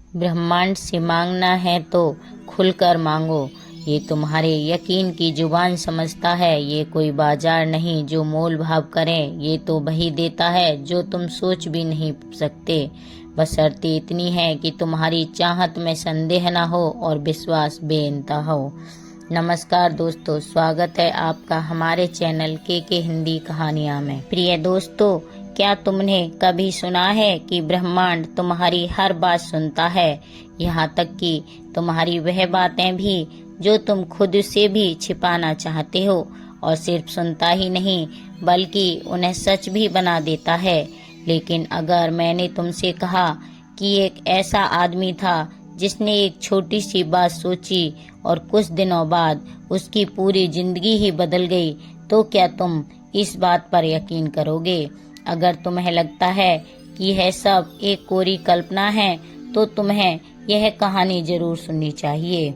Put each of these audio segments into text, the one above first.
ब्रह्मांड से मांगना है तो खुलकर मांगो। ये तुम्हारे यकीन की जुबान समझता है। ये कोई बाजार नहीं जो मोल भाव करे। ये तो वही देता है जो तुम सोच भी नहीं सकते। बशर्ते इतनी है कि तुम्हारी चाहत में संदेह न हो और विश्वास बेइंतहा हो। नमस्कार दोस्तों, स्वागत है आपका हमारे चैनल के हिंदी कहानियाँ में। प्रिय दोस्तों, क्या तुमने कभी सुना है कि ब्रह्मांड तुम्हारी हर बात सुनता है, यहाँ तक कि तुम्हारी वह बातें भी जो तुम खुद से भी छिपाना चाहते हो। और सिर्फ सुनता ही नहीं बल्कि उन्हें सच भी बना देता है। लेकिन अगर मैंने तुमसे कहा कि एक ऐसा आदमी था जिसने एक छोटी सी बात सोची और कुछ दिनों बाद उसकी पूरी जिंदगी ही बदल गई, तो क्या तुम इस बात पर यकीन करोगे? अगर तुम्हें लगता है कि यह सब एक कोरी कल्पना है तो तुम्हें यह कहानी जरूर सुननी चाहिए।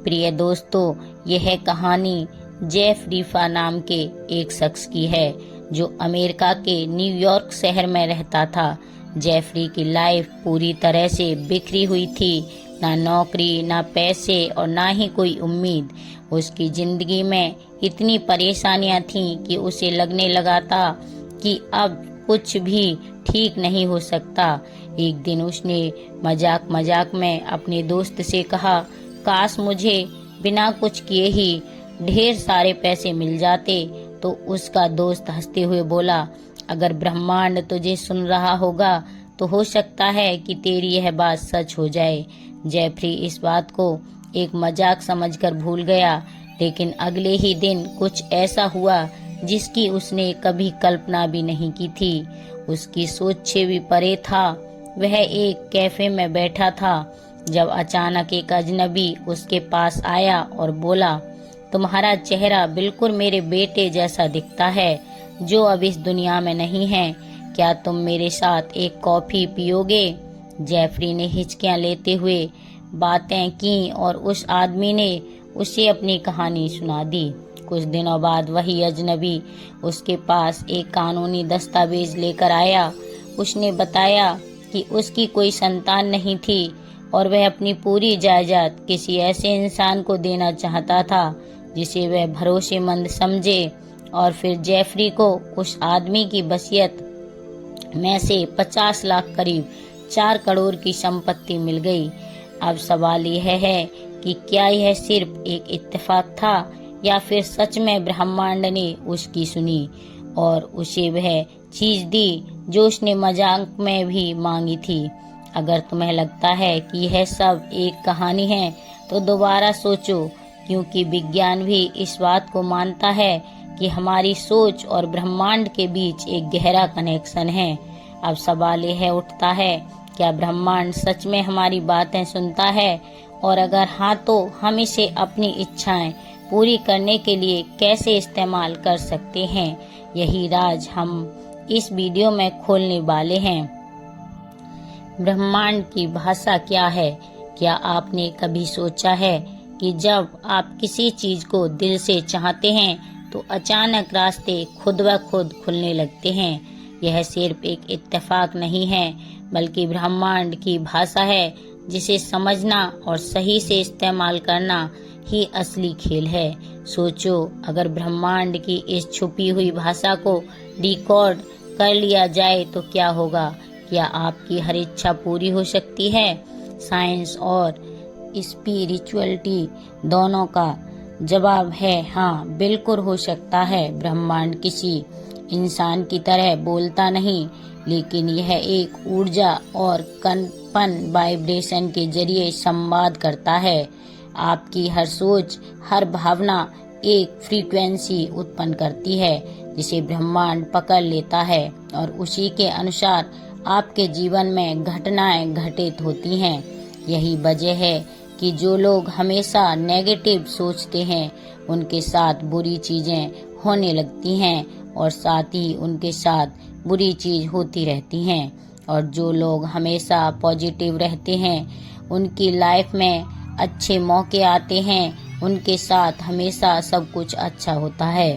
प्रिय दोस्तों, यह कहानी जेफ रीफा नाम के एक शख्स की है जो अमेरिका के न्यूयॉर्क शहर में रहता था। जेफरी की लाइफ पूरी तरह से बिखरी हुई थी। ना नौकरी, ना पैसे और ना ही कोई उम्मीद। उसकी जिंदगी में इतनी परेशानियां थीं कि उसे लगने लगा था कि अब कुछ भी ठीक नहीं हो सकता। एक दिन उसने मजाक मजाक में अपने दोस्त से कहा, काश मुझे बिना कुछ किए ही ढेर सारे पैसे मिल जाते। तो उसका दोस्त हंसते हुए बोला, अगर ब्रह्मांड तुझे सुन रहा होगा तो हो सकता है कि तेरी यह बात सच हो जाए। जेफरी इस बात को एक मजाक समझकर भूल गया, लेकिन अगले ही दिन कुछ ऐसा हुआ जिसकी उसने कभी कल्पना भी नहीं की थी। उसकी सोच से भी परे था। वह एक कैफे में बैठा था जब अचानक एक अजनबी उसके पास आया और बोला, तुम्हारा चेहरा बिल्कुल मेरे बेटे जैसा दिखता है जो अब इस दुनिया में नहीं है। क्या तुम मेरे साथ एक कॉफी पियोगे? जेफरी ने हिचकियां लेते हुए बातें की और उस आदमी ने उसे अपनी कहानी सुना दी। कुछ दिनों बाद वही अजनबी उसके पास एक कानूनी दस्तावेज लेकर आया। उसने बताया कि उसकी कोई संतान नहीं थी और वह अपनी पूरी जायदाद किसी ऐसे इंसान को देना चाहता था जिसे वह भरोसेमंद समझे। और फिर जेफरी को उस आदमी की वसीयत में से 50 लाख करीब 4 करोड़ की संपत्ति मिल गई। अब सवाल यह है कि क्या यह सिर्फ एक इत्तेफाक था या फिर सच में ब्रह्मांड ने उसकी सुनी और उसे वह चीज दी जो उसने मजाक में भी मांगी थी। अगर तुम्हें लगता है कि यह सब एक कहानी है तो दोबारा सोचो, क्योंकि विज्ञान भी इस बात को मानता है कि हमारी सोच और ब्रह्मांड के बीच एक गहरा कनेक्शन है। अब सवाल यह उठता है, क्या ब्रह्मांड सच में हमारी बातें सुनता है? और अगर हाँ, तो हम इसे अपनी इच्छाएं पूरी करने के लिए कैसे इस्तेमाल कर सकते हैं? यही राज हम इस वीडियो में खोलने वाले हैं। ब्रह्मांड की भाषा क्या है? क्या आपने कभी सोचा है कि जब आप किसी चीज को दिल से चाहते हैं तो अचानक रास्ते खुद ब खुद खुलने लगते हैं? यह सिर्फ एक इत्तेफाक नहीं है बल्कि ब्रह्मांड की भाषा है जिसे समझना और सही से इस्तेमाल करना ही असली खेल है। सोचो, अगर ब्रह्मांड की इस छुपी हुई भाषा को डिकोड कर लिया जाए तो क्या होगा? क्या आपकी हर इच्छा पूरी हो सकती है? साइंस और स्पिरिचुअलिटी दोनों का जवाब है हाँ, बिल्कुल हो सकता है। ब्रह्मांड किसी इंसान की तरह बोलता नहीं, लेकिन यह एक ऊर्जा और कंपन वाइब्रेशन के जरिए संवाद करता है। आपकी हर सोच, हर भावना एक फ्रीक्वेंसी उत्पन्न करती है जिसे ब्रह्मांड पकड़ लेता है और उसी के अनुसार आपके जीवन में घटनाएं घटित होती हैं। यही वजह है कि जो लोग हमेशा नेगेटिव सोचते हैं उनके साथ बुरी चीजें होने लगती हैं और साथ ही उनके साथ बुरी चीज होती रहती हैं। और जो लोग हमेशा पॉजिटिव रहते हैं उनकी लाइफ में अच्छे मौके आते हैं। उनके साथ हमेशा सब कुछ अच्छा होता है।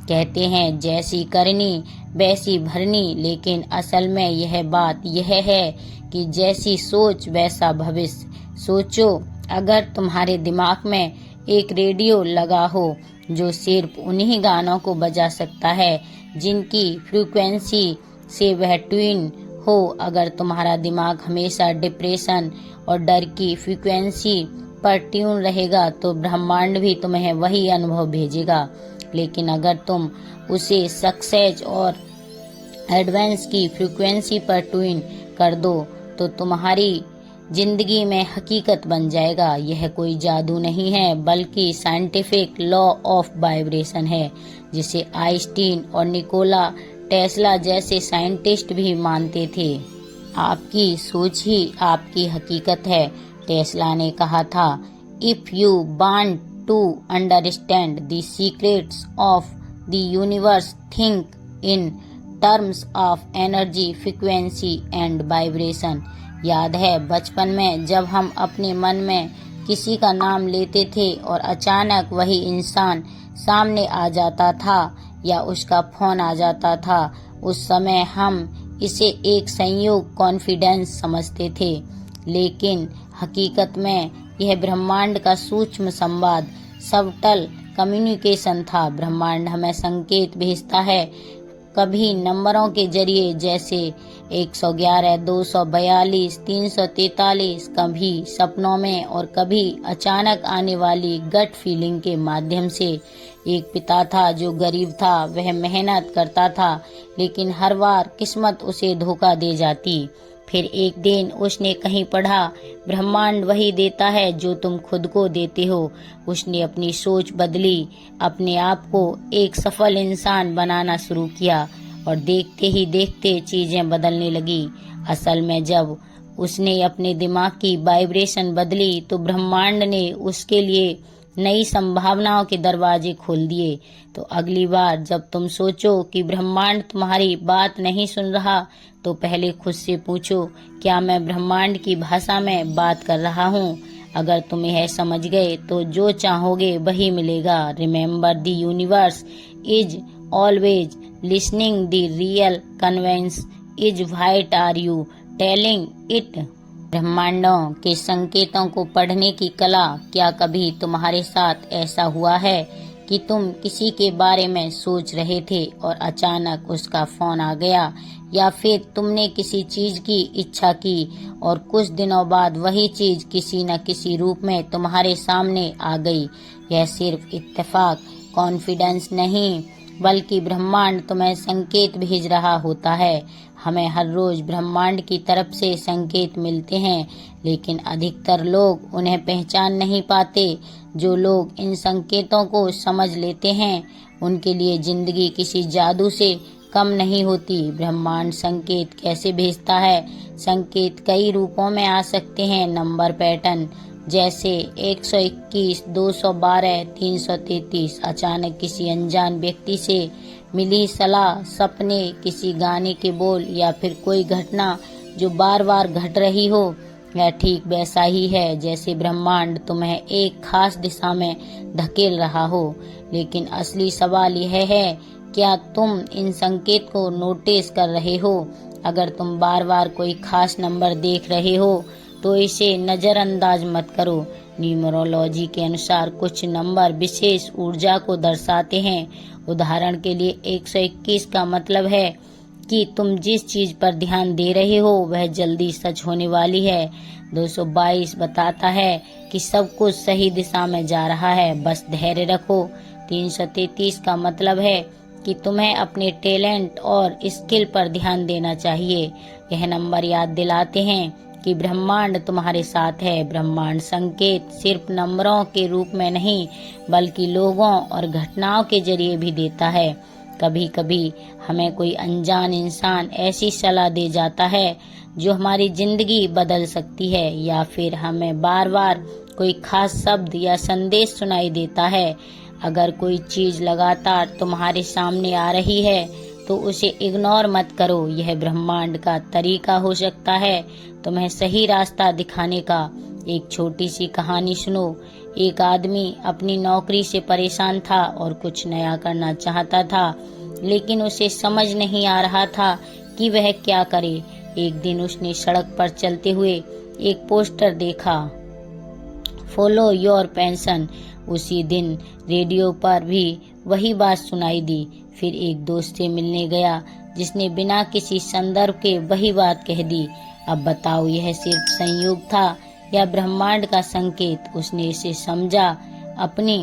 कहते हैं जैसी करनी वैसी भरनी, लेकिन असल में यह बात यह है कि जैसी सोच वैसा भविष्य। सोचो, अगर तुम्हारे दिमाग में एक रेडियो लगा हो जो सिर्फ उन्हीं गानों को बजा सकता है जिनकी फ्रीक्वेंसी से वह ट्यून हो। अगर तुम्हारा दिमाग हमेशा डिप्रेशन और डर की फ्रीक्वेंसी पर ट्यून रहेगा तो ब्रह्मांड भी तुम्हें वही अनुभव भेजेगा। लेकिन अगर तुम उसे सक्सेस और एडवांस की फ्रीक्वेंसी पर ट्यून कर दो तो तुम्हारी जिंदगी में हकीकत बन जाएगा। यह कोई जादू नहीं है बल्कि साइंटिफिक लॉ ऑफ वाइब्रेशन है, जिसे आइंस्टीन और निकोला टेस्ला जैसे साइंटिस्ट भी मानते थे। आपकी सोच ही आपकी हकीकत है। टेस्ला ने कहा था, if you want to understand the secrets of the universe, think in terms of energy, frequency and vibration. याद है बचपन में जब हम अपने मन में किसी का नाम लेते थे और अचानक वही इंसान सामने आ जाता था या उसका फोन आ जाता था, उस समय हम इसे एक संयोग कॉन्फिडेंस समझते थे, लेकिन हकीकत में यह ब्रह्मांड का सूक्ष्म संवाद, सबटल कम्युनिकेशन था। ब्रह्मांड हमें संकेत भेजता है, कभी नंबरों के जरिए जैसे 111, 242, 343, कभी सपनों में और कभी अचानक आने वाली गट फीलिंग के माध्यम से। एक पिता था जो गरीब था, वह मेहनत करता था लेकिन हर बार किस्मत उसे धोखा दे जाती। फिर एक दिन उसने कहीं पढ़ा, ब्रह्मांड वही देता है जो तुम खुद को देते हो। उसने अपनी सोच बदली, अपने आप को एक सफल इंसान बनाना शुरू किया और देखते ही देखते चीजें बदलने लगी। असल में जब उसने अपने दिमाग की वाइब्रेशन बदली तो ब्रह्मांड ने उसके लिए नई संभावनाओं के दरवाजे खोल दिए। तो अगली बार जब तुम सोचो कि ब्रह्मांड तुम्हारी बात नहीं सुन रहा तो पहले खुद से पूछो, क्या मैं ब्रह्मांड की भाषा में बात कर रहा हूँ? अगर तुम यह समझ गए तो जो चाहोगे वही मिलेगा। Remember the universe is always listening, the real convince is what are you telling it. ब्रह्मांडों के संकेतों को पढ़ने की कला। क्या कभी तुम्हारे साथ ऐसा हुआ है कि तुम किसी के बारे में सोच रहे थे और अचानक उसका फोन आ गया, या फिर तुमने किसी चीज की इच्छा की और कुछ दिनों बाद वही चीज किसी न किसी रूप में तुम्हारे सामने आ गई? यह सिर्फ इत्तेफाक, कॉन्फिडेंस नहीं, बल्कि ब्रह्मांड तुम्हें संकेत भेज रहा होता है। हमें हर रोज ब्रह्मांड की तरफ से संकेत मिलते हैं, लेकिन अधिकतर लोग उन्हें पहचान नहीं पाते। जो लोग इन संकेतों को समझ लेते हैं उनके लिए जिंदगी किसी जादू से कम नहीं होती। ब्रह्मांड संकेत कैसे भेजता है? संकेत कई रूपों में आ सकते हैं। नंबर पैटर्न जैसे 121, 212, 333, अचानक किसी अनजान व्यक्ति से मिली सलाह, सपने, किसी गाने के बोल या फिर कोई घटना जो बार बार घट रही हो। यह ठीक वैसा ही है जैसे ब्रह्मांड तुम्हें एक खास दिशा में धकेल रहा हो। लेकिन असली सवाल यह है, क्या तुम इन संकेत को नोटिस कर रहे हो? अगर तुम बार बार कोई खास नंबर देख रहे हो तो इसे नजरअंदाज मत करो। न्यूमरोलॉजी के अनुसार कुछ नंबर विशेष ऊर्जा को दर्शाते हैं। उदाहरण के लिए 121 का मतलब है कि तुम जिस चीज पर ध्यान दे रहे हो वह जल्दी सच होने वाली है। 222 बताता है कि सब कुछ सही दिशा में जा रहा है, बस धैर्य रखो। 333 का मतलब है कि तुम्हें अपने टैलेंट और स्किल पर ध्यान देना चाहिए। यह नंबर याद दिलाते हैं कि ब्रह्मांड तुम्हारे साथ है। ब्रह्मांड संकेत सिर्फ नंबरों के रूप में नहीं बल्कि लोगों और घटनाओं के जरिए भी देता है। कभी कभी हमें कोई अनजान इंसान ऐसी सलाह दे जाता है जो हमारी जिंदगी बदल सकती है, या फिर हमें बार बार कोई खास शब्द या संदेश सुनाई देता है। अगर कोई चीज लगातार तुम्हारे सामने आ रही है तो उसे इग्नोर मत करो। यह ब्रह्मांड का तरीका हो सकता है तुम्हें सही रास्ता दिखाने का। एक छोटी सी कहानी सुनो। एक आदमी अपनी नौकरी से परेशान था और कुछ नया करना चाहता था, लेकिन उसे समझ नहीं आ रहा था कि वह क्या करे। एक दिन उसने सड़क पर चलते हुए एक पोस्टर देखा, फॉलो योर पैशन। उसी दिन रेडियो पर भी वही बात सुनाई दी। फिर एक दोस्त से मिलने गया जिसने बिना किसी संदर्भ के वही बात कह दी। अब बताओ, यह सिर्फ संयोग था या ब्रह्मांड का संकेत? उसने इसे समझा, अपनी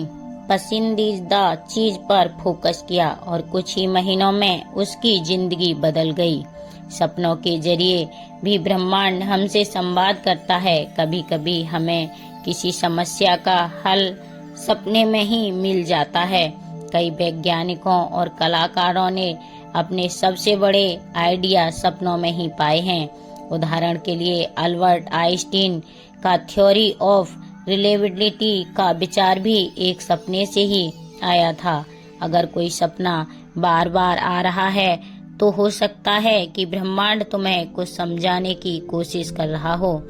पसंदीदा चीज पर फोकस किया और कुछ ही महीनों में उसकी जिंदगी बदल गई। सपनों के जरिए भी ब्रह्मांड हमसे संवाद करता है। कभी कभी हमें किसी समस्या का हल सपने में ही मिल जाता है। कई वैज्ञानिकों और कलाकारों ने अपने सबसे बड़े आइडिया सपनों में ही पाए हैं। उदाहरण के लिए अल्बर्ट आइंस्टीन का थ्योरी ऑफ रिलेटिविटी का विचार भी एक सपने से ही आया था। अगर कोई सपना बार बार आ रहा है तो हो सकता है कि ब्रह्मांड तुम्हें कुछ समझाने की कोशिश कर रहा हो।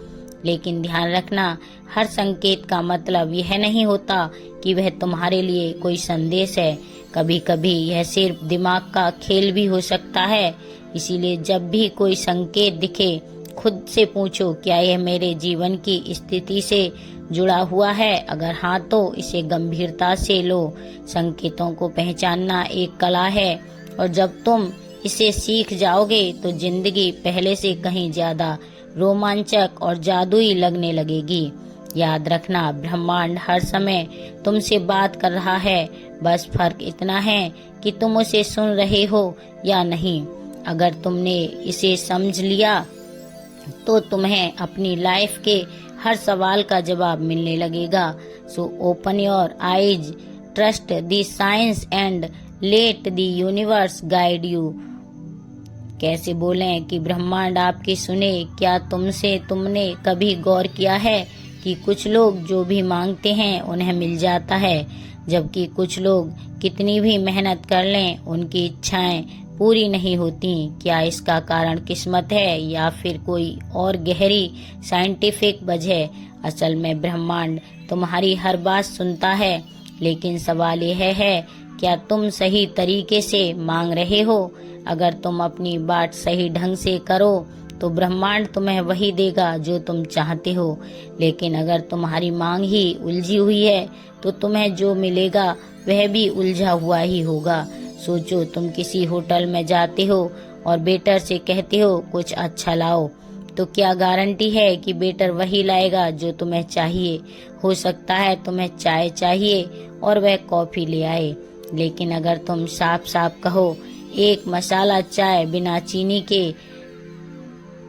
लेकिन ध्यान रखना, हर संकेत का मतलब यह नहीं होता कि वह तुम्हारे लिए कोई संदेश है। कभी कभी यह सिर्फ दिमाग का खेल भी हो सकता है। इसीलिए जब भी कोई संकेत दिखे, खुद से पूछो, क्या यह मेरे जीवन की स्थिति से जुड़ा हुआ है? अगर हाँ, तो इसे गंभीरता से लो। संकेतों को पहचानना एक कला है और जब तुम इसे सीख जाओगे तो जिंदगी पहले से कहीं ज्यादा रोमांचक और जादुई लगने लगेगी। याद रखना, ब्रह्मांड हर समय तुमसे बात कर रहा है। बस फर्क इतना है कि तुम उसे सुन रहे हो या नहीं। अगर तुमने इसे समझ लिया तो तुम्हें अपनी लाइफ के हर सवाल का जवाब मिलने लगेगा। So open your eyes, trust the science and let the universe guide you. कैसे बोलें कि ब्रह्मांड आपकी सुने? क्या तुमने कभी गौर किया है कि कुछ लोग जो भी मांगते हैं उन्हें मिल जाता है, जबकि कुछ लोग कितनी भी मेहनत कर लें उनकी इच्छाएं पूरी नहीं होती? क्या इसका कारण किस्मत है या फिर कोई और गहरी साइंटिफिक वजह? असल में ब्रह्मांड तुम्हारी हर बात सुनता है, लेकिन सवाल यह है, क्या तुम सही तरीके से मांग रहे हो? अगर तुम अपनी बात सही ढंग से करो तो ब्रह्मांड तुम्हें वही देगा जो तुम चाहते हो। लेकिन अगर तुम्हारी मांग ही उलझी हुई है तो तुम्हें जो मिलेगा वह भी उलझा हुआ ही होगा। सोचो, तुम किसी होटल में जाते हो और वेटर से कहते हो कुछ अच्छा लाओ, तो क्या गारंटी है कि वेटर वही लाएगा जो तुम्हें चाहिए? हो सकता है तुम्हें चाय चाहिए और वह कॉफी ले आए। लेकिन अगर तुम साफ साफ कहो एक मसाला चाय बिना चीनी के,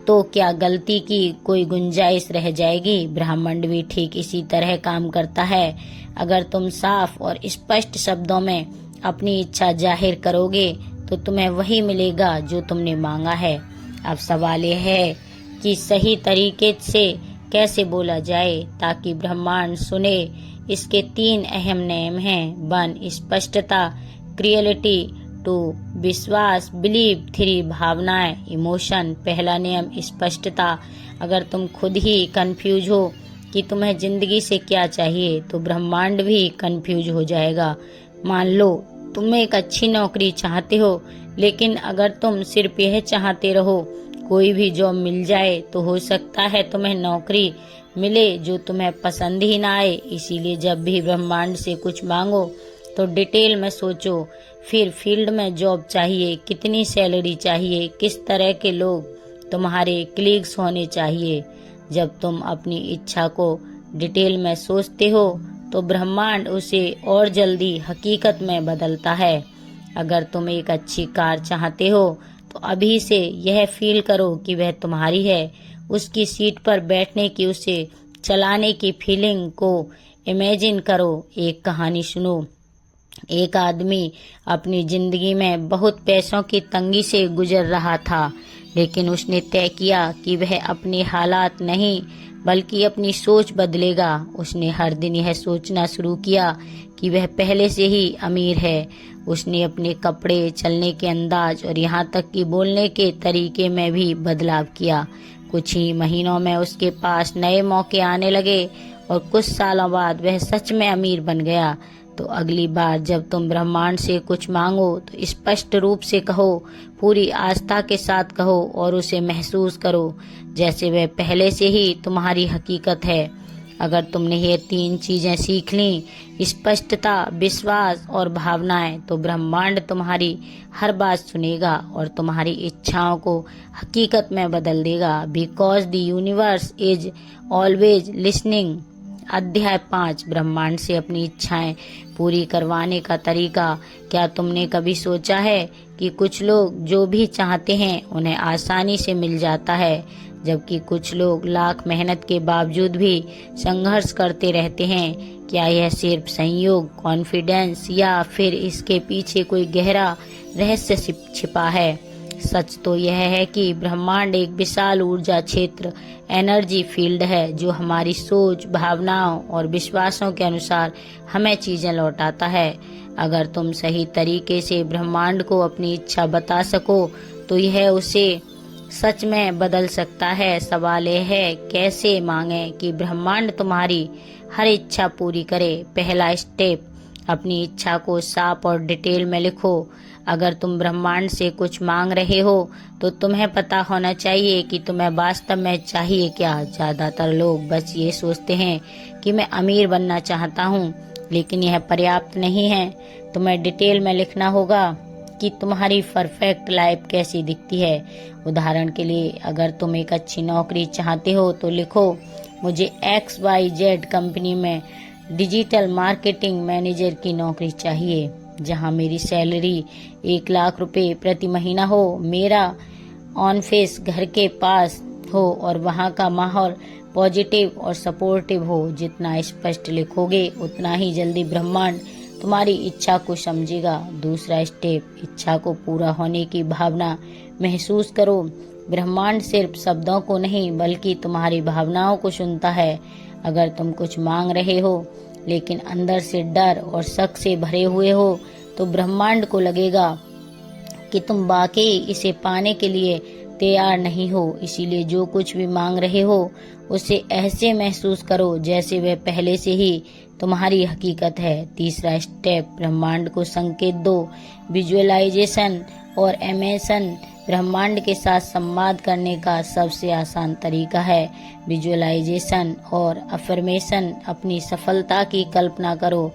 तो क्या गलती की कोई गुंजाइश रह जाएगी? ब्रह्मांड भी ठीक इसी तरह काम करता है। अगर तुम साफ और स्पष्ट शब्दों में अपनी इच्छा जाहिर करोगे तो तुम्हें वही मिलेगा जो तुमने मांगा है। अब सवाल यह है कि सही तरीके से कैसे बोला जाए ताकि ब्रह्मांड सुने। इसके 3 अहम नियम हैं। 1. स्पष्टता, क्रिएटिविटी। 2. विश्वास, बिलीव। 3. भावनाएं, इमोशन। पहला नियम स्पष्टता। अगर तुम खुद ही कंफ्यूज हो कि तुम्हें जिंदगी से क्या चाहिए तो ब्रह्मांड भी कंफ्यूज हो जाएगा। मान लो तुम एक अच्छी नौकरी चाहते हो, लेकिन अगर तुम सिर्फ यह चाहते रहो कोई भी जॉब मिल जाए, तो हो सकता है तुम्हें नौकरी मिले जो तुम्हें पसंद ही ना आए। इसीलिए जब भी ब्रह्मांड से कुछ मांगो तो डिटेल में सोचो। फिर फील्ड में जॉब चाहिए, कितनी सैलरी चाहिए, किस तरह के लोग तुम्हारे क्लीग्स होने चाहिए। जब तुम अपनी इच्छा को डिटेल में सोचते हो तो ब्रह्मांड उसे और जल्दी हकीकत में बदलता है। अगर तुम एक अच्छी कार चाहते हो तो अभी से यह फील करो कि वह तुम्हारी है। उसकी सीट पर बैठने की, उसे चलाने की फीलिंग को इमेजिन करो। एक कहानी सुनो। एक आदमी अपनी जिंदगी में बहुत पैसों की तंगी से गुजर रहा था, लेकिन उसने तय किया कि वह अपने हालात नहीं बल्कि अपनी सोच बदलेगा। उसने हर दिन यह सोचना शुरू किया कि वह पहले से ही अमीर है। उसने अपने कपड़े, चलने के अंदाज और यहाँ तक कि बोलने के तरीके में भी बदलाव किया। कुछ ही महीनों में उसके पास नए मौके आने लगे और कुछ सालों बाद वह सच में अमीर बन गया। तो अगली बार जब तुम ब्रह्मांड से कुछ मांगो तो स्पष्ट रूप से कहो, पूरी आस्था के साथ कहो और उसे महसूस करो जैसे वह पहले से ही तुम्हारी हकीकत है। अगर तुमने ये 3 चीजें सीख ली, स्पष्टता, विश्वास और भावनाएं, तो ब्रह्मांड तुम्हारी हर बात सुनेगा और तुम्हारी इच्छाओं को हकीकत में बदल देगा। Because the universe is always listening. अध्याय 5, ब्रह्मांड से अपनी इच्छाएं पूरी करवाने का तरीका। क्या तुमने कभी सोचा है कि कुछ लोग जो भी चाहते हैं उन्हें आसानी से मिल जाता है, जबकि कुछ लोग लाख मेहनत के बावजूद भी संघर्ष करते रहते हैं? क्या यह सिर्फ संयोग, कॉन्फिडेंस या फिर इसके पीछे कोई गहरा रहस्य छिपा है? सच तो यह है कि ब्रह्मांड एक विशाल ऊर्जा क्षेत्र, एनर्जी फील्ड है जो हमारी सोच, भावनाओं और विश्वासों के अनुसार हमें चीजें लौटाता है। अगर तुम सही तरीके से ब्रह्मांड को अपनी इच्छा बता सको तो यह उसे सच में बदल सकता है। सवाल यह है कैसे मांगे कि ब्रह्मांड तुम्हारी हर इच्छा पूरी करे। पहला स्टेप, अपनी इच्छा को साफ और डिटेल में लिखो। अगर तुम ब्रह्मांड से कुछ मांग रहे हो तो तुम्हें पता होना चाहिए कि तुम्हें वास्तव में चाहिए क्या। ज्यादातर लोग बस ये सोचते हैं कि मैं अमीर बनना चाहता हूँ, लेकिन यह पर्याप्त नहीं है। तुम्हें डिटेल में लिखना होगा कि तुम्हारी परफेक्ट लाइफ कैसी दिखती है। उदाहरण के लिए, अगर तुम एक अच्छी नौकरी चाहते हो तो लिखो, मुझे XYZ कंपनी में डिजिटल मार्केटिंग मैनेजर की नौकरी चाहिए, जहां मेरी सैलरी 1 लाख रुपए प्रति महीना हो, मेरा ऑफिस घर के पास हो और वहां का माहौल पॉजिटिव और सपोर्टिव हो। जितना स्पष्ट लिखोगे उतना ही जल्दी ब्रह्मांड तुम्हारी इच्छा को समझेगा। दूसरा स्टेप, इच्छा को पूरा होने की भावना महसूस करो। ब्रह्मांड सिर्फ शब्दों को नहीं बल्कि तुम्हारी भावनाओं को सुनता है। अगर तुम कुछ मांग रहे हो लेकिन अंदर से डर और शक से भरे हुए हो तो ब्रह्मांड को लगेगा कि तुम वाकई इसे पाने के लिए तैयार नहीं हो। इसीलिए जो कुछ भी मांग रहे हो उसे ऐसे महसूस करो जैसे वह पहले से ही तुम्हारी हकीकत है। तीसरा स्टेप, ब्रह्मांड को संकेत दो। विजुअलाइजेशन और इमेजिनेशन ब्रह्मांड के साथ संवाद करने का सबसे आसान तरीका है। विजुअलाइजेशन और अफर्मेशन, अपनी सफलता की कल्पना करो।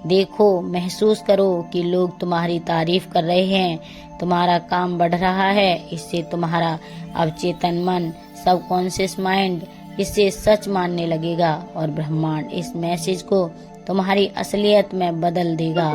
देखो, महसूस करो कि लोग तुम्हारी तारीफ कर रहे हैं, तुम्हारा काम बढ़ रहा है। इससे तुम्हारा अवचेतन मन, सबकॉन्शियस माइंड इसे सच मानने लगेगा और ब्रह्मांड इस मैसेज को तुम्हारी असलियत में बदल देगा।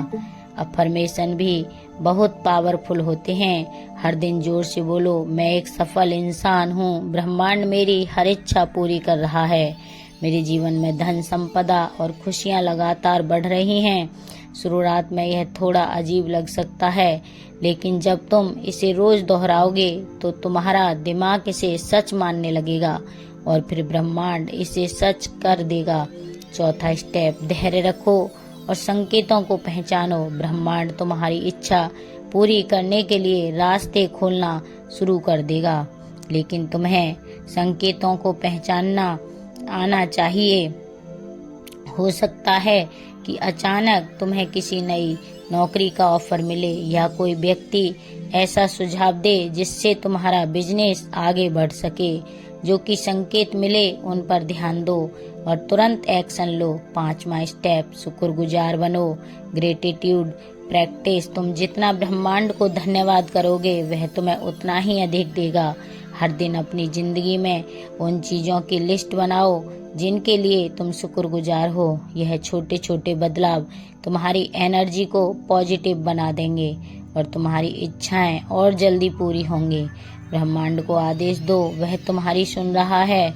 अफर्मेशन भी बहुत पावरफुल होते हैं। हर दिन जोर से बोलो, मैं एक सफल इंसान हूँ, ब्रह्मांड मेरी हर इच्छा पूरी कर रहा है, मेरे जीवन में धन, संपदा और खुशियाँ लगातार बढ़ रही हैं। शुरुआत में यह थोड़ा अजीब लग सकता है, लेकिन जब तुम इसे रोज दोहराओगे तो तुम्हारा दिमाग इसे सच मानने लगेगा और फिर ब्रह्मांड इसे सच कर देगा। चौथा स्टेप, धैर्य रखो और संकेतों को पहचानो। ब्रह्मांड तुम्हारी इच्छा पूरी करने के लिए रास्ते खोलना शुरू कर देगा, लेकिन तुम्हें संकेतों को पहचानना आना चाहिए। हो सकता है कि अचानक तुम्हें किसी नई नौकरी का ऑफर मिले या कोई व्यक्ति ऐसा सुझाव दे जिससे तुम्हारा बिजनेस आगे बढ़ सके। जो कि संकेत मिले उन पर ध्यान दो और तुरंत एक्शन लो। 5वां स्टेप, शुक्रगुजार बनो। Gratitude practice. तुम जितना ब्रह्मांड को धन्यवाद करोगे वह तुम्हें उतना ही अधिक देगा। हर दिन अपनी जिंदगी में उन चीजों की लिस्ट बनाओ जिनके लिए तुम शुक्रगुजार हो। यह छोटे छोटे बदलाव तुम्हारी एनर्जी को पॉजिटिव बना देंगे और तुम्हारी इच्छाएं और जल्दी पूरी होंगी। ब्रह्मांड को आदेश दो, वह तुम्हारी सुन रहा है।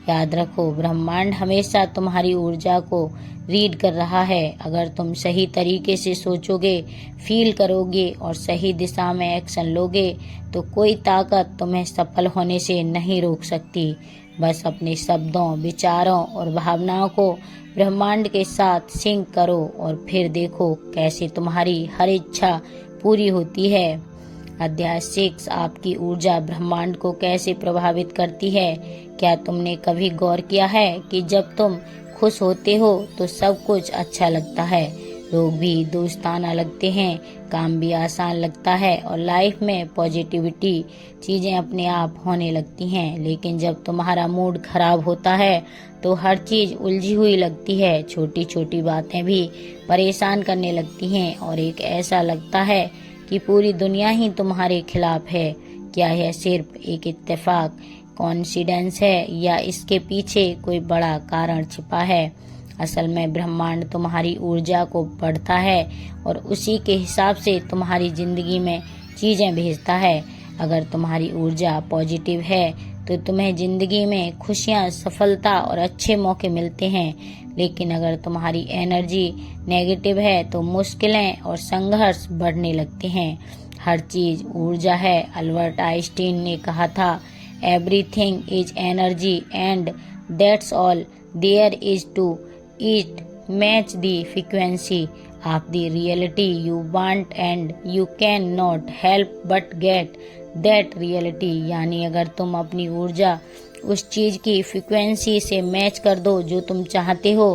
याद रखो, ब्रह्मांड हमेशा तुम्हारी ऊर्जा को रीड कर रहा है। अगर तुम सही तरीके से सोचोगे, फील करोगे और सही दिशा में एक्शन लोगे तो कोई ताकत तुम्हें सफल होने से नहीं रोक सकती। बस अपने शब्दों, विचारों और भावनाओं को ब्रह्मांड के साथ सिंक करो और फिर देखो कैसे तुम्हारी हर इच्छा पूरी होती है। अध्याय 6, आपकी ऊर्जा ब्रह्मांड को कैसे प्रभावित करती है। क्या तुमने कभी गौर किया है कि जब तुम खुश होते हो तो सब कुछ अच्छा लगता है। लोग भी दोस्ताना लगते हैं, काम भी आसान लगता है और लाइफ में पॉजिटिविटी चीजें अपने आप होने लगती हैं। लेकिन जब तुम्हारा मूड खराब होता है तो हर चीज उलझी हुई लगती है, छोटी छोटी बातें भी परेशान करने लगती हैं और एक ऐसा लगता है कि पूरी दुनिया ही तुम्हारे खिलाफ है। क्या यह सिर्फ एक इत्तेफाक कॉन्सिडेंस है या इसके पीछे कोई बड़ा कारण छिपा है? असल में ब्रह्मांड तुम्हारी ऊर्जा को पढ़ता है और उसी के हिसाब से तुम्हारी जिंदगी में चीजें भेजता है। अगर तुम्हारी ऊर्जा पॉजिटिव है तो तुम्हें जिंदगी में खुशियां, सफलता और अच्छे मौके मिलते हैं। लेकिन अगर तुम्हारी एनर्जी नेगेटिव है तो मुश्किलें और संघर्ष बढ़ने लगते हैं। हर चीज ऊर्जा है। अल्बर्ट आइंस्टीन ने कहा था, everything is energy and that's all there is to it match the frequency of the reality you want and you can not help but get that reality. यानी अगर तुम अपनी ऊर्जा उस चीज की फ्रीक्वेंसी से मैच कर दो जो तुम चाहते हो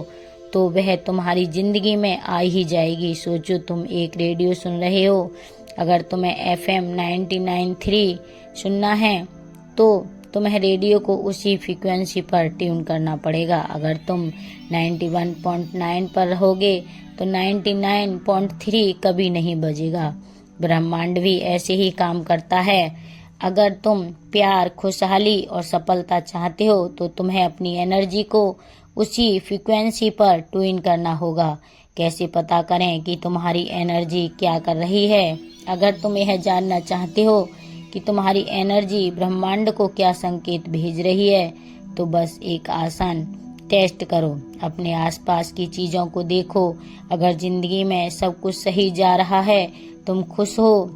तो वह तुम्हारी जिंदगी में आ ही जाएगी। सोचो, तुम एक रेडियो सुन रहे हो, अगर तुम्हें FM 99.3 सुनना है तो तुम्हें रेडियो को उसी फ्रीक्वेंसी पर ट्यून करना पड़ेगा। अगर तुम 91.9 पर रहोगे तो 99.3 कभी नहीं बजेगा। ब्रह्मांड भी ऐसे ही काम करता है। अगर तुम प्यार, खुशहाली और सफलता चाहते हो तो तुम्हें अपनी एनर्जी को उसी फ्रीक्वेंसी पर ट्यून करना होगा। कैसे पता करें कि तुम्हारी एनर्जी क्या कर रही है? अगर तुम यह जानना चाहते हो कि तुम्हारी एनर्जी ब्रह्मांड को क्या संकेत भेज रही है तो बस एक आसान टेस्ट करो। अपने आसपास की चीजों को देखो। अगर जिंदगी में सब कुछ सही जा रहा है, तुम खुश हो,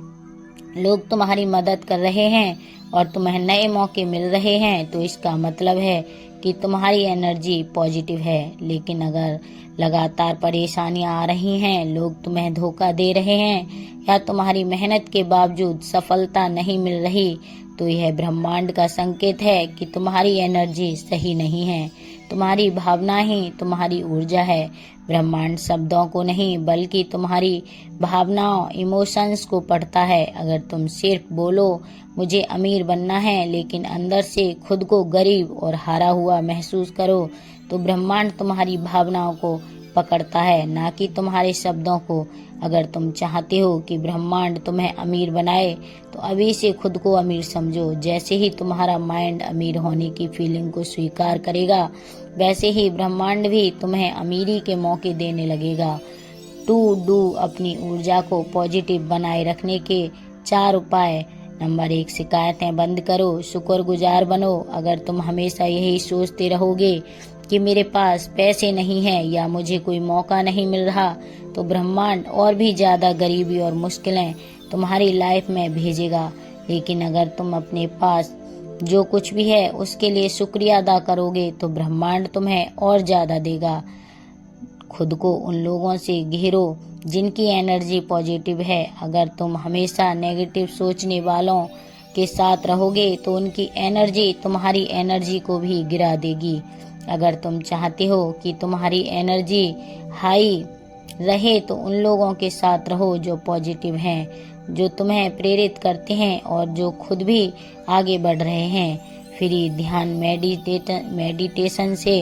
लोग तुम्हारी मदद कर रहे हैं और तुम्हें नए मौके मिल रहे हैं तो इसका मतलब है कि तुम्हारी एनर्जी पॉजिटिव है। लेकिन अगर लगातार परेशानियां आ रही हैं, लोग तुम्हें धोखा दे रहे हैं या तुम्हारी मेहनत के बावजूद सफलता नहीं मिल रही तो यह ब्रह्मांड का संकेत है कि तुम्हारी एनर्जी सही नहीं है। तुम्हारी भावना ही तुम्हारी ऊर्जा है। ब्रह्मांड शब्दों को नहीं बल्कि तुम्हारी भावनाओं, इमोशंस को पढ़ता है। अगर तुम सिर्फ बोलो मुझे अमीर बनना है लेकिन अंदर से खुद को गरीब और हारा हुआ महसूस करो तो ब्रह्मांड तुम्हारी भावनाओं को पकड़ता है, ना कि तुम्हारे शब्दों को। अगर तुम चाहते हो कि ब्रह्मांड तुम्हें अमीर बनाए तो अभी से खुद को अमीर समझो। जैसे ही तुम्हारा माइंड अमीर होने की फीलिंग को स्वीकार करेगा वैसे ही ब्रह्मांड भी तुम्हें अमीरी के मौके देने लगेगा। अपनी ऊर्जा को पॉजिटिव बनाए रखने के 4 उपाय। नंबर 1, शिकायतें बंद करो, शुक्रगुजार बनो। अगर तुम हमेशा यही सोचते रहोगे कि मेरे पास पैसे नहीं हैं या मुझे कोई मौका नहीं मिल रहा तो ब्रह्मांड और भी ज्यादा गरीबी और मुश्किलें तुम्हारी लाइफ में भेजेगा। लेकिन अगर तुम अपने पास जो कुछ भी है उसके लिए शुक्रिया अदा करोगे तो ब्रह्मांड तुम्हें और ज्यादा देगा। खुद को उन लोगों से घेरो जिनकी एनर्जी पॉजिटिव है। अगर तुम हमेशा नेगेटिव सोचने वालों के साथ रहोगे तो उनकी एनर्जी तुम्हारी एनर्जी को भी गिरा देगी। अगर तुम चाहते हो कि तुम्हारी एनर्जी हाई रहे तो उन लोगों के साथ रहो जो पॉजिटिव हैं, जो तुम्हें प्रेरित करते हैं और जो खुद भी आगे बढ़ रहे हैं। फ्री ध्यान मेडिटेशन से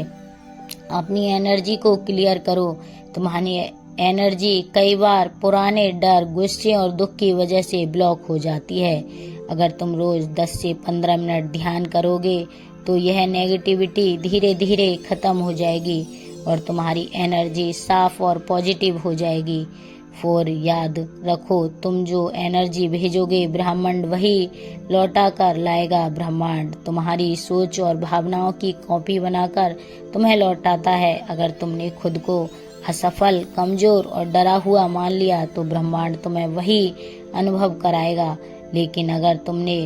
अपनी एनर्जी को क्लियर करो। तुम्हारी एनर्जी कई बार पुराने डर, गुस्से और दुख की वजह से ब्लॉक हो जाती है। अगर तुम रोज 10 से 15 मिनट ध्यान करोगे तो यह नेगेटिविटी धीरे धीरे खत्म हो जाएगी और तुम्हारी एनर्जी साफ और पॉजिटिव हो जाएगी। 4, याद रखो, तुम जो एनर्जी भेजोगे ब्रह्मांड वही लौटा कर लाएगा। ब्रह्मांड तुम्हारी सोच और भावनाओं की कॉपी बनाकर तुम्हें लौटाता है। अगर तुमने खुद को असफल, कमजोर और डरा हुआ मान लिया तो ब्रह्मांड तुम्हें वही अनुभव कराएगा। लेकिन अगर तुमने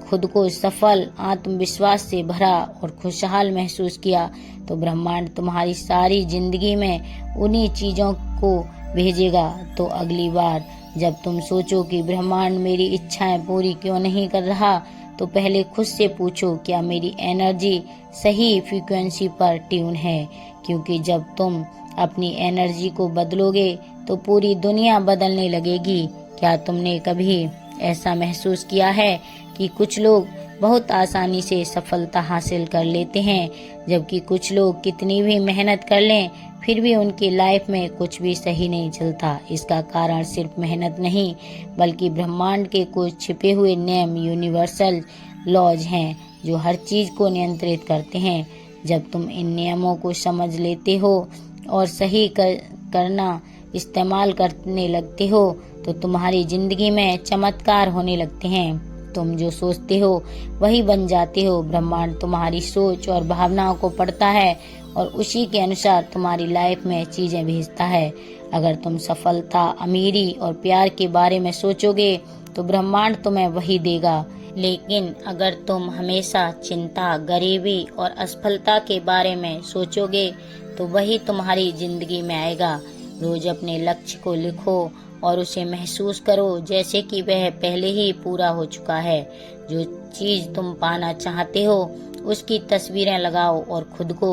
खुद को सफल, आत्मविश्वास से भरा और खुशहाल महसूस किया तो ब्रह्मांड तुम्हारी सारी जिंदगी में उन्हीं चीजों को भेजेगा। तो अगली बार जब तुम सोचो कि ब्रह्मांड मेरी इच्छाएं पूरी क्यों नहीं कर रहा तो पहले खुद से पूछो क्या मेरी एनर्जी सही फ्रीक्वेंसी पर ट्यून है, क्योंकि जब तुम अपनी एनर्जी को बदलोगे तो पूरी दुनिया बदलने लगेगी। क्या तुमने कभी ऐसा महसूस किया है कि कुछ लोग बहुत आसानी से सफलता हासिल कर लेते हैं, जबकि कुछ लोग कितनी भी मेहनत कर लें फिर भी उनकी लाइफ में कुछ भी सही नहीं चलता? इसका कारण सिर्फ मेहनत नहीं, बल्कि ब्रह्मांड के कुछ छिपे हुए नियम, यूनिवर्सल लॉज हैं जो हर चीज को नियंत्रित करते हैं। जब तुम इन नियमों को समझ लेते हो और सही करना इस्तेमाल करने लगते हो तो तुम्हारी जिंदगी में चमत्कार होने लगते हैं। तुम जो सोचते हो वही बन जाते हो। ब्रह्मांड तुम्हारी सोच और भावनाओं को पढ़ता है और उसी के अनुसार तुम्हारी लाइफ में चीजें भेजता है। अगर तुम सफलता, अमीरी और प्यार के बारे में सोचोगे तो ब्रह्मांड तुम्हें वही देगा। लेकिन अगर तुम हमेशा चिंता, गरीबी और असफलता के बारे में सोचोगे तो वही तुम्हारी जिंदगी में आएगा। रोज अपने लक्ष्य को लिखो और उसे महसूस करो जैसे कि वह पहले ही पूरा हो चुका है। जो चीज तुम पाना चाहते हो उसकी तस्वीरें लगाओ और खुद को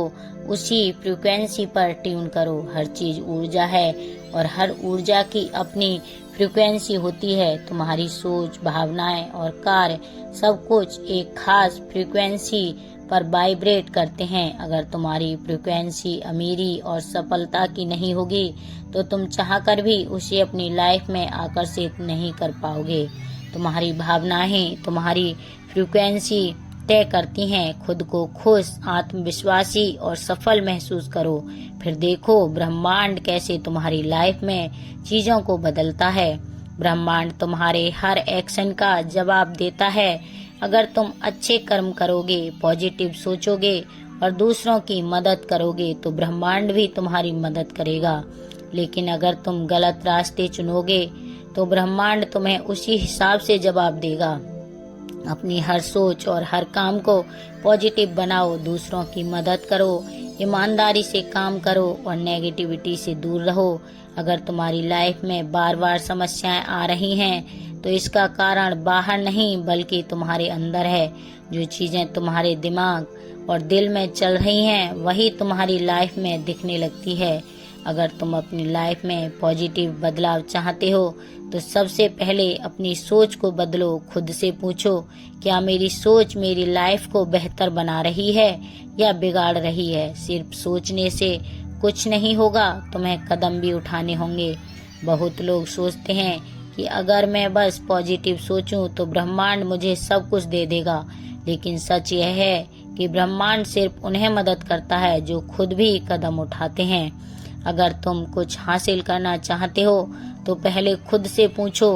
उसी फ्रीक्वेंसी पर ट्यून करो। हर चीज ऊर्जा है और हर ऊर्जा की अपनी फ्रीक्वेंसी होती है। तुम्हारी सोच, भावनाएं और कार्य सब कुछ एक खास फ्रीक्वेंसी पर वाइब्रेट करते हैं। अगर तुम्हारी फ्रीक्वेंसी अमीरी और सफलता की नहीं होगी तो तुम चाहकर भी उसे अपनी लाइफ में आकर्षित नहीं कर पाओगे। तुम्हारी भावनाएं तुम्हारी फ्रीक्वेंसी तय करती हैं। खुद को खुश, आत्मविश्वासी और सफल महसूस करो, फिर देखो ब्रह्मांड कैसे तुम्हारी लाइफ में चीजों को बदलता है। ब्रह्मांड तुम्हारे हर एक्शन का जवाब देता है। अगर तुम अच्छे कर्म करोगे, पॉजिटिव सोचोगे और दूसरों की मदद करोगे तो ब्रह्मांड भी तुम्हारी मदद करेगा। लेकिन अगर तुम गलत रास्ते चुनोगे तो ब्रह्मांड तुम्हें उसी हिसाब से जवाब देगा। अपनी हर सोच और हर काम को पॉजिटिव बनाओ, दूसरों की मदद करो, ईमानदारी से काम करो और नेगेटिविटी से दूर रहो। अगर तुम्हारी लाइफ में बार बार समस्याएं आ रही हैं तो इसका कारण बाहर नहीं बल्कि तुम्हारे अंदर है। जो चीजें तुम्हारे दिमाग और दिल में चल रही हैं वही तुम्हारी लाइफ में दिखने लगती है। अगर तुम अपनी लाइफ में पॉजिटिव बदलाव चाहते हो तो सबसे पहले अपनी सोच को बदलो। खुद से पूछो क्या मेरी सोच मेरी लाइफ को बेहतर बना रही है या बिगाड़ रही है। सिर्फ सोचने से कुछ नहीं होगा, तुम्हें कदम भी उठाने होंगे। बहुत लोग सोचते हैं कि अगर मैं बस पॉजिटिव सोचूं तो ब्रह्मांड मुझे सब कुछ दे देगा, लेकिन सच यह है कि ब्रह्मांड सिर्फ उन्हें मदद करता है जो खुद भी कदम उठाते हैं। अगर तुम कुछ हासिल करना चाहते हो तो पहले खुद से पूछो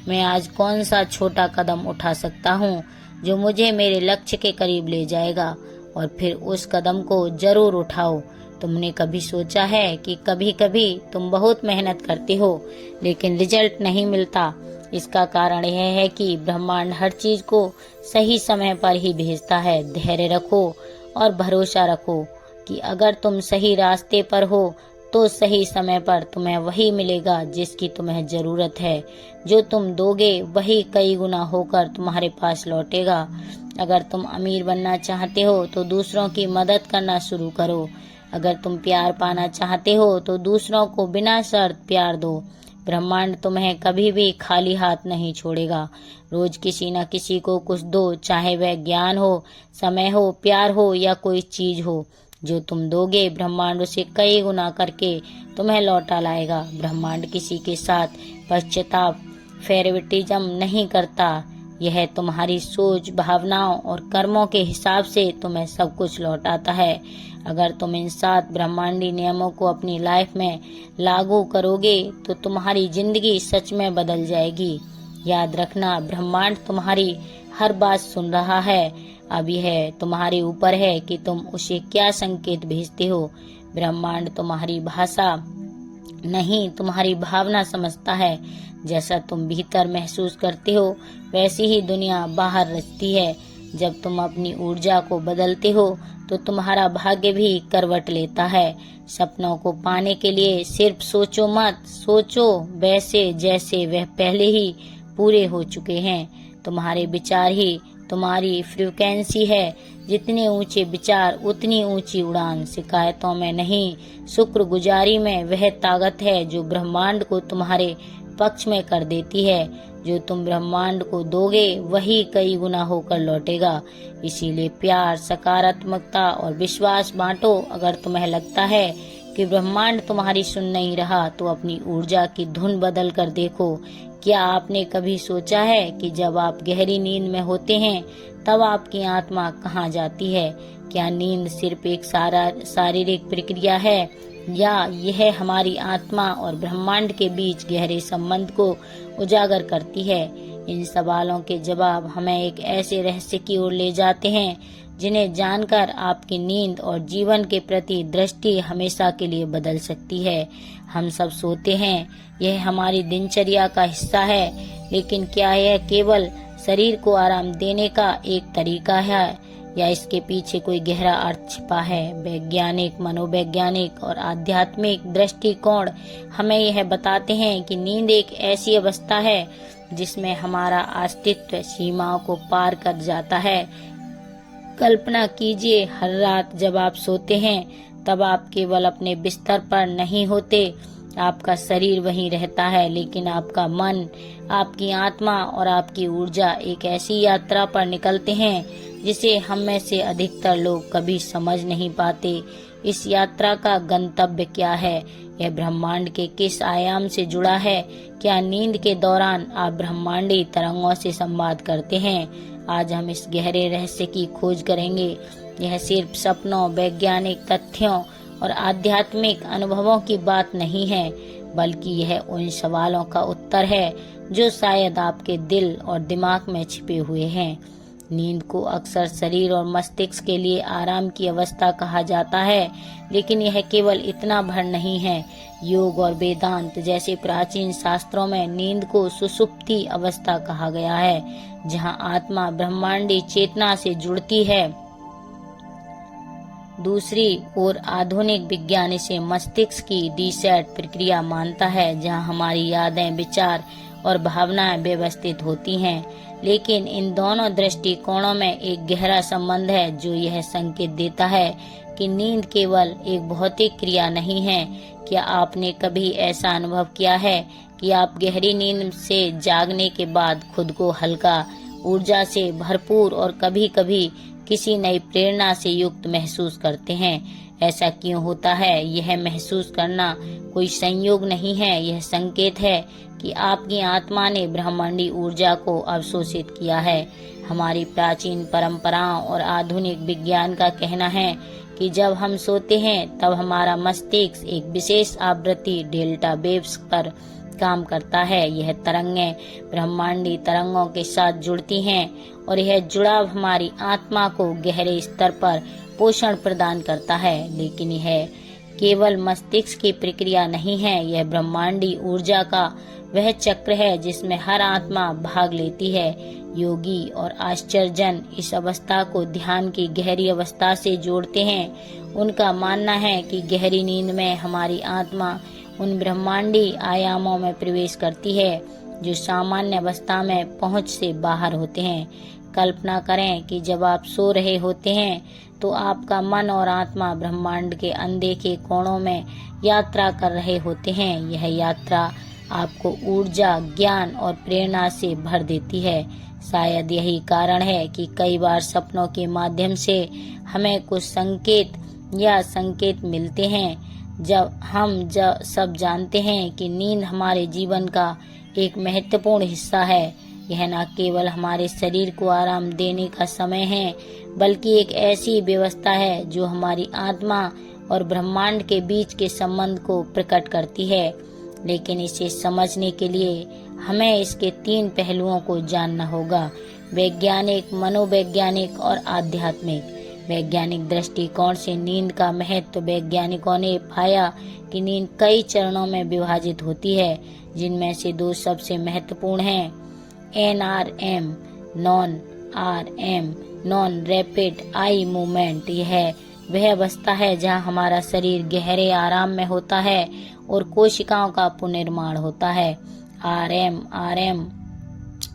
मैं आज कौन सा छोटा कदम उठा सकता हूँ जो मुझे मेरे लक्ष्य के करीब ले जाएगा, और फिर उस कदम को जरूर उठाओ। तुमने कभी सोचा है कि कभी कभी तुम बहुत मेहनत करते हो लेकिन रिजल्ट नहीं मिलता? इसका कारण यह है कि ब्रह्मांड हर चीज को सही समय पर ही भेजता है। धैर्य रखो और भरोसा रखो कि अगर तुम सही रास्ते पर हो तो सही समय पर तुम्हें वही मिलेगा जिसकी तुम्हें जरूरत है। जो तुम दोगे वही कई गुना होकर तुम्हारे पास लौटेगा। अगर तुम अमीर बनना चाहते हो तो दूसरों की मदद करना शुरू करो। अगर तुम प्यार पाना चाहते हो तो दूसरों को बिना शर्त प्यार दो। ब्रह्मांड तुम्हें कभी भी खाली हाथ नहीं छोड़ेगा। रोज किसी न किसी को कुछ दो, चाहे वह ज्ञान हो, समय हो, प्यार हो या कोई चीज हो। जो तुम दोगे ब्रह्मांड उसे कई गुना करके तुम्हें लौटा लाएगा। ब्रह्मांड किसी के साथ पश्चाताप, फेवरेटिज्म नहीं करता। यह तुम्हारी सोच, भावनाओं और कर्मों के हिसाब से तुम्हें सब कुछ लौटाता है। अगर तुम इन 7 ब्रह्मांडी नियमों को अपनी लाइफ में लागू करोगे तो तुम्हारी जिंदगी सच में बदल जाएगी। याद रखना, ब्रह्मांड तुम्हारी हर बात सुन रहा है। अब यह तुम्हारे ऊपर है कि तुम उसे क्या संकेत भेजते हो। ब्रह्मांड तुम्हारी भाषा नहीं, तुम्हारी भावना समझता है। जैसा तुम भीतर महसूस करते हो वैसी ही दुनिया बाहर रचती है। जब तुम अपनी ऊर्जा को बदलते हो तो तुम्हारा भाग्य भी करवट लेता है। सपनों को पाने के लिए सिर्फ सोचो मत, सोचो वैसे जैसे वह पहले ही पूरे हो चुके हैं। तुम्हारे विचार ही तुम्हारी फ्रीक्वेंसी है। जितने ऊंचे विचार उतनी ऊंची उड़ान। शिकायतों में नहीं, शुक्रगुजारी में वह ताकत है जो ब्रह्मांड को तुम्हारे पक्ष में कर देती है। जो तुम ब्रह्मांड को दोगे वही कई गुना होकर लौटेगा। इसीलिए प्यार, सकारात्मकता और विश्वास बांटो। अगर तुम्हें लगता है कि ब्रह्मांड तुम्हारी सुन नहीं रहा तो अपनी ऊर्जा की धुन बदल कर देखो। क्या आपने कभी सोचा है कि जब आप गहरी नींद में होते हैं तब आपकी आत्मा कहाँ जाती है? क्या नींद सिर्फ एक शारीरिक प्रक्रिया है या यह हमारी आत्मा और ब्रह्मांड के बीच गहरे संबंध को उजागर करती है? इन सवालों के जवाब हमें एक ऐसे रहस्य की ओर ले जाते हैं जिन्हें जानकर आपकी नींद और जीवन के प्रति दृष्टि हमेशा के लिए बदल सकती है। हम सब सोते हैं, यह हमारी दिनचर्या का हिस्सा है, लेकिन क्या यह केवल शरीर को आराम देने का एक तरीका है या इसके पीछे कोई गहरा अर्थ छिपा है? वैज्ञानिक, मनोवैज्ञानिक और आध्यात्मिक दृष्टिकोण हमें यह बताते हैं कि नींद एक ऐसी अवस्था है जिसमें हमारा अस्तित्व सीमाओं को पार कर जाता है। कल्पना कीजिए, हर रात जब आप सोते हैं तब आप केवल अपने बिस्तर पर नहीं होते। आपका शरीर वहीं रहता है, लेकिन आपका मन, आपकी आत्मा और आपकी ऊर्जा एक ऐसी यात्रा पर निकलते हैं जिसे हम में से अधिकतर लोग कभी समझ नहीं पाते। इस यात्रा का गंतव्य क्या है? यह ब्रह्मांड के किस आयाम से जुड़ा है? क्या नींद के दौरान आप ब्रह्मांडी तरंगों से संवाद करते हैं? आज हम इस गहरे रहस्य की खोज करेंगे। यह सिर्फ सपनों, वैज्ञानिक तथ्यों और आध्यात्मिक अनुभवों की बात नहीं है, बल्कि यह उन सवालों का उत्तर है जो शायद आपके दिल और दिमाग में छिपे हुए हैं। नींद को अक्सर शरीर और मस्तिष्क के लिए आराम की अवस्था कहा जाता है, लेकिन यह केवल इतना भर नहीं है। योग और वेदांत जैसे प्राचीन शास्त्रों में नींद को सुषुप्ति अवस्था कहा गया है, जहां आत्मा ब्रह्मांडी चेतना से जुड़ती है। दूसरी ओर आधुनिक विज्ञान इसे मस्तिष्क की रीसेट प्रक्रिया मानता है, जहां हमारी यादें, विचार और भावनाएं व्यवस्थित होती हैं। लेकिन इन दोनों दृष्टिकोणों में एक गहरा संबंध है जो यह संकेत देता है कि नींद केवल एक भौतिक क्रिया नहीं है। क्या आपने कभी ऐसा अनुभव किया है कि आप गहरी नींद से जागने के बाद खुद को हल्का, ऊर्जा से भरपूर और कभी-कभी किसी नई प्रेरणा से युक्त महसूस करते हैं? ऐसा क्यों होता है? यह महसूस करना कोई संयोग नहीं है, यह संकेत है कि आपकी आत्मा ने ब्रह्मांडी ऊर्जा को अवशोषित किया है। हमारी प्राचीन परंपराओं और आधुनिक विज्ञान का कहना है कि जब हम सोते हैं तब हमारा मस्तिष्क एक विशेष आवृत्ति डेल्टा वेव्स पर काम करता है। यह तरंगें ब्रह्मांडी तरंगों के साथ जुड़ती हैं और यह जुड़ाव हमारी आत्मा को गहरे स्तर पर पोषण प्रदान करता है। लेकिन यह केवल मस्तिष्क की प्रक्रिया नहीं है, यह ब्रह्मांडी ऊर्जा का वह चक्र है जिसमें हर आत्मा भाग लेती है। योगी और आश्चर्यजन इस अवस्था को ध्यान की गहरी अवस्था से जोड़ते हैं। उनका मानना है कि गहरी नींद में हमारी आत्मा उन ब्रह्मांडी आयामों में प्रवेश करती है जो सामान्य अवस्था में पहुंच से बाहर होते हैं। कल्पना करें कि जब आप सो रहे होते हैं तो आपका मन और आत्मा ब्रह्मांड के अनदेखे कोणों में यात्रा कर रहे होते हैं। यह यात्रा आपको ऊर्जा, ज्ञान और प्रेरणा से भर देती है। शायद यही कारण है कि कई बार सपनों के माध्यम से हमें कुछ संकेत मिलते हैं। जब हम सब जानते हैं कि नींद हमारे जीवन का एक महत्वपूर्ण हिस्सा है। यह न केवल हमारे शरीर को आराम देने का समय है, बल्कि एक ऐसी व्यवस्था है जो हमारी आत्मा और ब्रह्मांड के बीच के संबंध को प्रकट करती है। लेकिन इसे समझने के लिए हमें इसके 3 पहलुओं को जानना होगा: वैज्ञानिक, मनोवैज्ञानिक और आध्यात्मिक। वैज्ञानिक दृष्टिकोण से नींद का महत्व। वैज्ञानिकों ने पाया कि नींद कई चरणों में विभाजित होती है, जिनमें से 2 सबसे महत्वपूर्ण हैं: NREM, non RM, non rapid eye movement. यह वह अवस्था है जहां हमारा शरीर गहरे आराम में होता है और कोशिकाओं का पुनर्निर्माण होता है। RM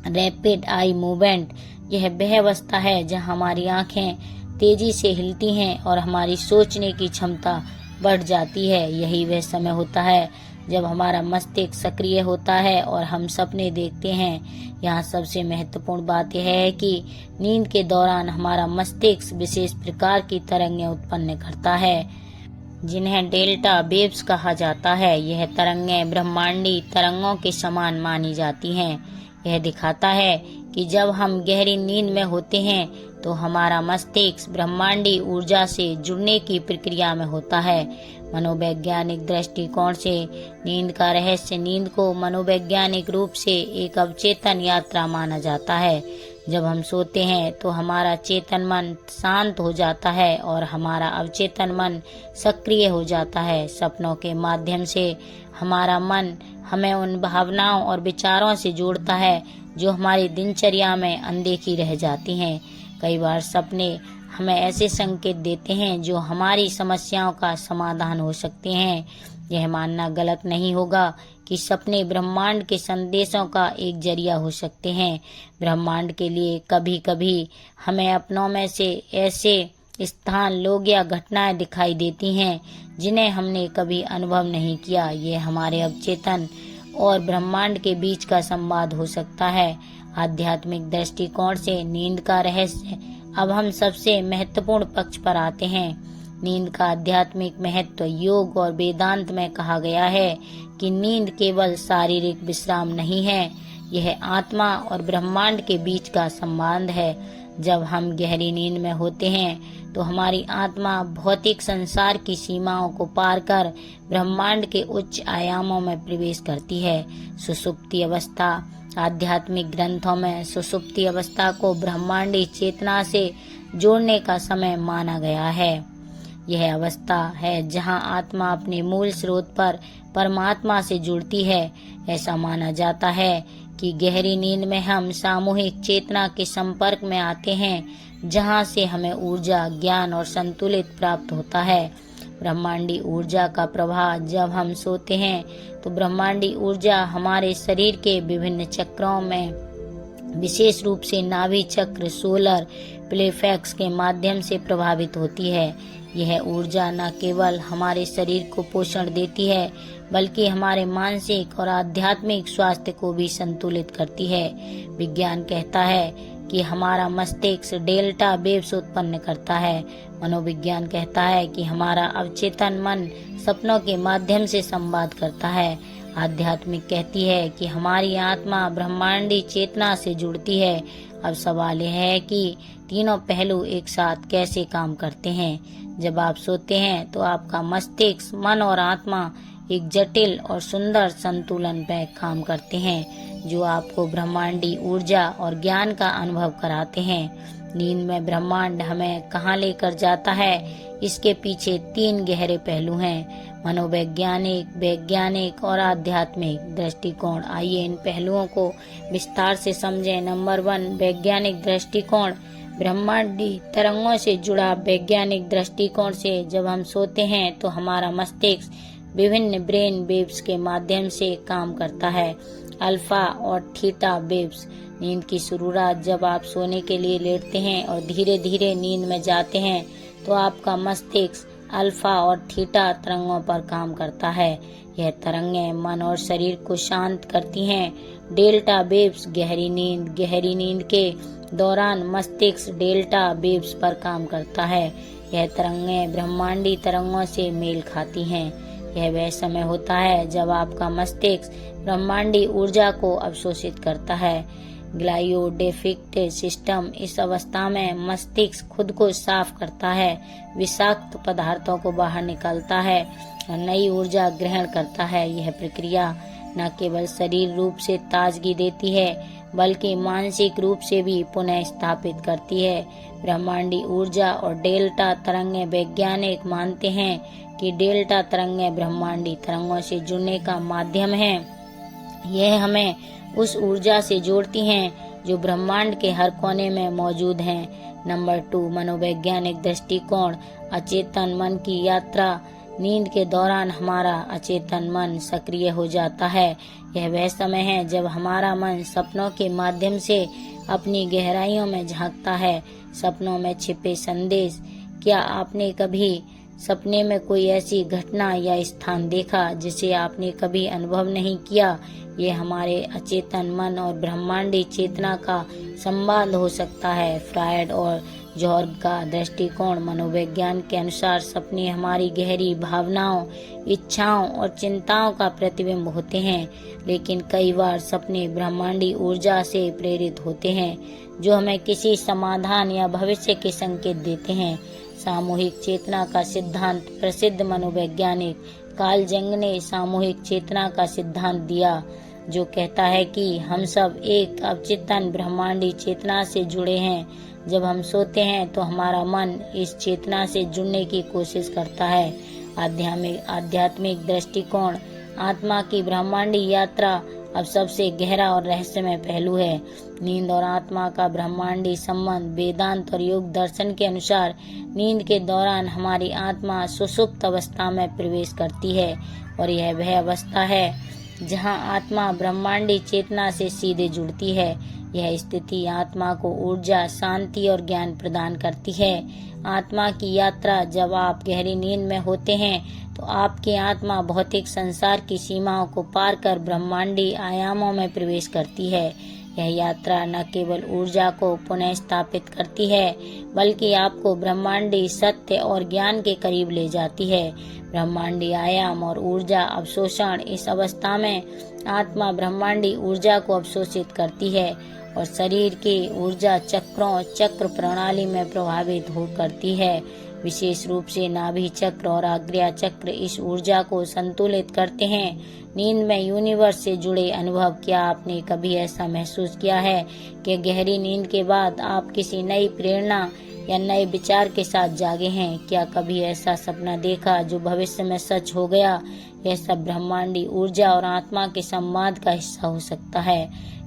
रैपिड आई मूवमेंट, यह वह अवस्था है जहाँ हमारी आंखें तेजी से हिलती हैं और हमारी सोचने की क्षमता बढ़ जाती है। यही वह समय होता है जब हमारा मस्तिष्क सक्रिय होता है और हम सपने देखते हैं। यहाँ सबसे महत्वपूर्ण बात यह है कि नींद के दौरान हमारा मस्तिष्क विशेष प्रकार की तरंगें उत्पन्न करता है जिन्हें डेल्टा वेव्स कहा जाता है। यह तरंगें ब्रह्मांडी तरंगों के समान मानी जाती हैं। यह दिखाता है कि जब हम गहरी नींद में होते हैं तो हमारा मस्तिष्क ब्रह्मांडी ऊर्जा से जुड़ने की प्रक्रिया में होता है। मनोवैज्ञानिक दृष्टिकोण से नींद का रहस्य नींद को मनोवैज्ञानिक रूप से एक अवचेतन यात्रा माना जाता है। जब हम सोते हैं तो हमारा चेतन मन शांत हो जाता है और हमारा अवचेतन मन सक्रिय हो जाता है। सपनों के माध्यम से हमारा मन हमें उन भावनाओं और विचारों से जोड़ता है जो हमारी दिनचर्या में अनदेखी रह जाती हैं। कई बार सपने हमें ऐसे संकेत देते हैं जो हमारी समस्याओं का समाधान हो सकते हैं। यह मानना गलत नहीं होगा कि सपने ब्रह्मांड के संदेशों का एक जरिया हो सकते हैं। ब्रह्मांड के लिए कभी कभी हमें अपनों में से ऐसे स्थान, लोग या घटनाएं दिखाई देती हैं जिन्हें हमने कभी अनुभव नहीं किया। ये हमारे अवचेतन और ब्रह्मांड के बीच का संवाद हो सकता है। आध्यात्मिक दृष्टिकोण से नींद का रहस्य। अब हम सबसे महत्वपूर्ण पक्ष पर आते हैं। नींद का आध्यात्मिक महत्व। योग और वेदांत में कहा गया है कि नींद केवल शारीरिक विश्राम नहीं है, यह आत्मा और ब्रह्मांड के बीच का संबंध है। जब हम गहरी नींद में होते हैं तो हमारी आत्मा भौतिक संसार की सीमाओं को पार कर ब्रह्मांड के उच्च आयामों में प्रवेश करती है। सुषुप्ति अवस्था। आध्यात्मिक ग्रंथों में सुषुप्ति अवस्था को ब्रह्मांडी चेतना से जोड़ने का समय माना गया है। यह अवस्था है जहां आत्मा अपने मूल स्रोत पर परमात्मा से जुड़ती है। ऐसा माना जाता है कि गहरी नींद में हम सामूहिक चेतना के संपर्क में आते हैं जहां से हमें ऊर्जा, ज्ञान और संतुलित प्राप्त होता है। ब्रह्मांडी ऊर्जा का प्रवाह। जब हम सोते हैं तो ब्रह्मांडी ऊर्जा हमारे शरीर के विभिन्न चक्रों में, विशेष रूप से नाभि चक्र, सोलर प्लेक्स के माध्यम से प्रभावित होती है। यह ऊर्जा न केवल हमारे शरीर को पोषण देती है बल्कि हमारे मानसिक और आध्यात्मिक स्वास्थ्य को भी संतुलित करती है। विज्ञान कहता है कि हमारा मस्तिष्क डेल्टा वेव्स उत्पन्न करता है। मनोविज्ञान कहता है कि हमारा अवचेतन मन सपनों के माध्यम से संवाद करता है। आध्यात्मिक कहती है कि हमारी आत्मा ब्रह्मांडी चेतना से जुड़ती है। अब सवाल यह है कि तीनों पहलू एक साथ कैसे काम करते हैं। जब आप सोते हैं तो आपका मस्तिष्क, मन और आत्मा एक जटिल और सुंदर संतुलन में काम करते हैं जो आपको ब्रह्मांडी ऊर्जा और ज्ञान का अनुभव कराते हैं। नींद में ब्रह्मांड हमें कहाँ लेकर जाता है, इसके पीछे 3 गहरे पहलू हैं: मनोवैज्ञानिक, वैज्ञानिक और आध्यात्मिक दृष्टिकोण। आइए इन पहलुओं को विस्तार से समझें। नंबर 1, वैज्ञानिक दृष्टिकोण। ब्रह्मांडी तरंगों से जुड़ा वैज्ञानिक दृष्टिकोण से जब हम सोते हैं तो हमारा मस्तिष्क विभिन्न ब्रेन वेव्स के माध्यम से काम करता है। अल्फा और थीटा वेव्स। नींद की शुरुआत। जब आप सोने के लिए लेटते हैं और धीरे धीरे नींद में जाते हैं तो आपका मस्तिष्क अल्फा और थीटा तरंगों पर काम करता है। यह तरंगें मन और शरीर को शांत करती हैं। Delta waves. गहरी नींद। गहरी नींद के दौरान मस्तिष्क डेल्टा वेव्स पर काम करता है। यह तरंगें ब्रह्मांडी तरंगों से मेल खाती हैं। यह वह समय होता है जब आपका मस्तिष्क ब्रह्मांडी ऊर्जा को अवशोषित करता है। ग्लाइकोडेफिक सिस्टम। इस अवस्था में मस्तिष्क खुद को साफ करता है, विषाक्त पदार्थों को बाहर निकालता है और नई ऊर्जा ग्रहण करता है। यह प्रक्रिया न केवल शरीर रूप से ताजगी देती है बल्कि मानसिक रूप से भी पुनः स्थापित करती है। ब्रह्मांडी ऊर्जा और डेल्टा तरंगें। वैज्ञानिक मानते हैं कि डेल्टा तरंगें ब्रह्मांडी तरंगों से जुड़ने का माध्यम है। यह हमें उस ऊर्जा से जोड़ती हैं जो ब्रह्मांड के हर कोने में मौजूद हैं। नंबर 2, मनोवैज्ञानिक दृष्टिकोण। अचेतन मन की यात्रा। नींद के दौरान हमारा अचेतन मन सक्रिय हो जाता है। यह वह समय है जब हमारा मन सपनों के माध्यम से अपनी गहराइयों में झांकता है। सपनों में छिपे संदेश। क्या आपने कभी सपने में कोई ऐसी घटना या स्थान देखा जिसे आपने कभी अनुभव नहीं किया? ये हमारे अचेतन मन और ब्रह्मांडी चेतना का संवाद हो सकता है। फ्रायड और जॉर्ग का दृष्टिकोण मनोविज्ञान के अनुसार सपने हमारी गहरी भावनाओं, इच्छाओं और चिंताओं का प्रतिबिंब होते हैं, लेकिन कई बार सपने ब्रह्मांडी ऊर्जा से प्रेरित होते हैं जो हमें किसी समाधान या भविष्य के संकेत देते हैं। सामूहिक चेतना का सिद्धांत। प्रसिद्ध मनोवैज्ञानिक कार्ल जंग ने सामूहिक चेतना का सिद्धांत दिया, जो कहता है कि हम सब एक अवचेतन ब्रह्मांडी चेतना से जुड़े हैं। जब हम सोते हैं तो हमारा मन इस चेतना से जुड़ने की कोशिश करता है। आध्यात्मिक दृष्टिकोण। आत्मा की ब्रह्मांडी यात्रा अब सबसे गहरा और रहस्यमय पहलू है। नींद और आत्मा का ब्रह्मांडी संबंध। वेदांत और योग दर्शन के अनुसार नींद के दौरान हमारी आत्मा सुषुप्त अवस्था में प्रवेश करती है, और यह वह अवस्था है जहां आत्मा ब्रह्मांडी चेतना से सीधे जुड़ती है। यह स्थिति आत्मा को ऊर्जा, शांति और ज्ञान प्रदान करती है। आत्मा की यात्रा। जब आप गहरी नींद में होते हैं तो आपकी आत्मा भौतिक संसार की सीमाओं को पार कर ब्रह्मांडी आयामों में प्रवेश करती है। यह यात्रा न केवल ऊर्जा को पुनः स्थापित करती है, बल्कि आपको ब्रह्मांडी सत्य और ज्ञान के करीब ले जाती है। ब्रह्मांडी आयाम और ऊर्जा अवशोषण। इस अवस्था में आत्मा ब्रह्मांडी ऊर्जा को अवशोषित करती है और शरीर के ऊर्जा चक्र प्रणाली में प्रभावित हो करती है। विशेष रूप से नाभि चक्र और आज्ञा चक्र इस ऊर्जा को संतुलित करते हैं। नींद में यूनिवर्स से जुड़े अनुभव। क्या आपने कभी ऐसा महसूस किया है कि गहरी नींद के बाद आप किसी नई प्रेरणा या नए विचार के साथ जागे हैं? क्या कभी ऐसा सपना देखा जो भविष्य में सच हो गया? यह सब ब्रह्मांडी ऊर्जा और आत्मा के संवाद का हिस्सा हो सकता है।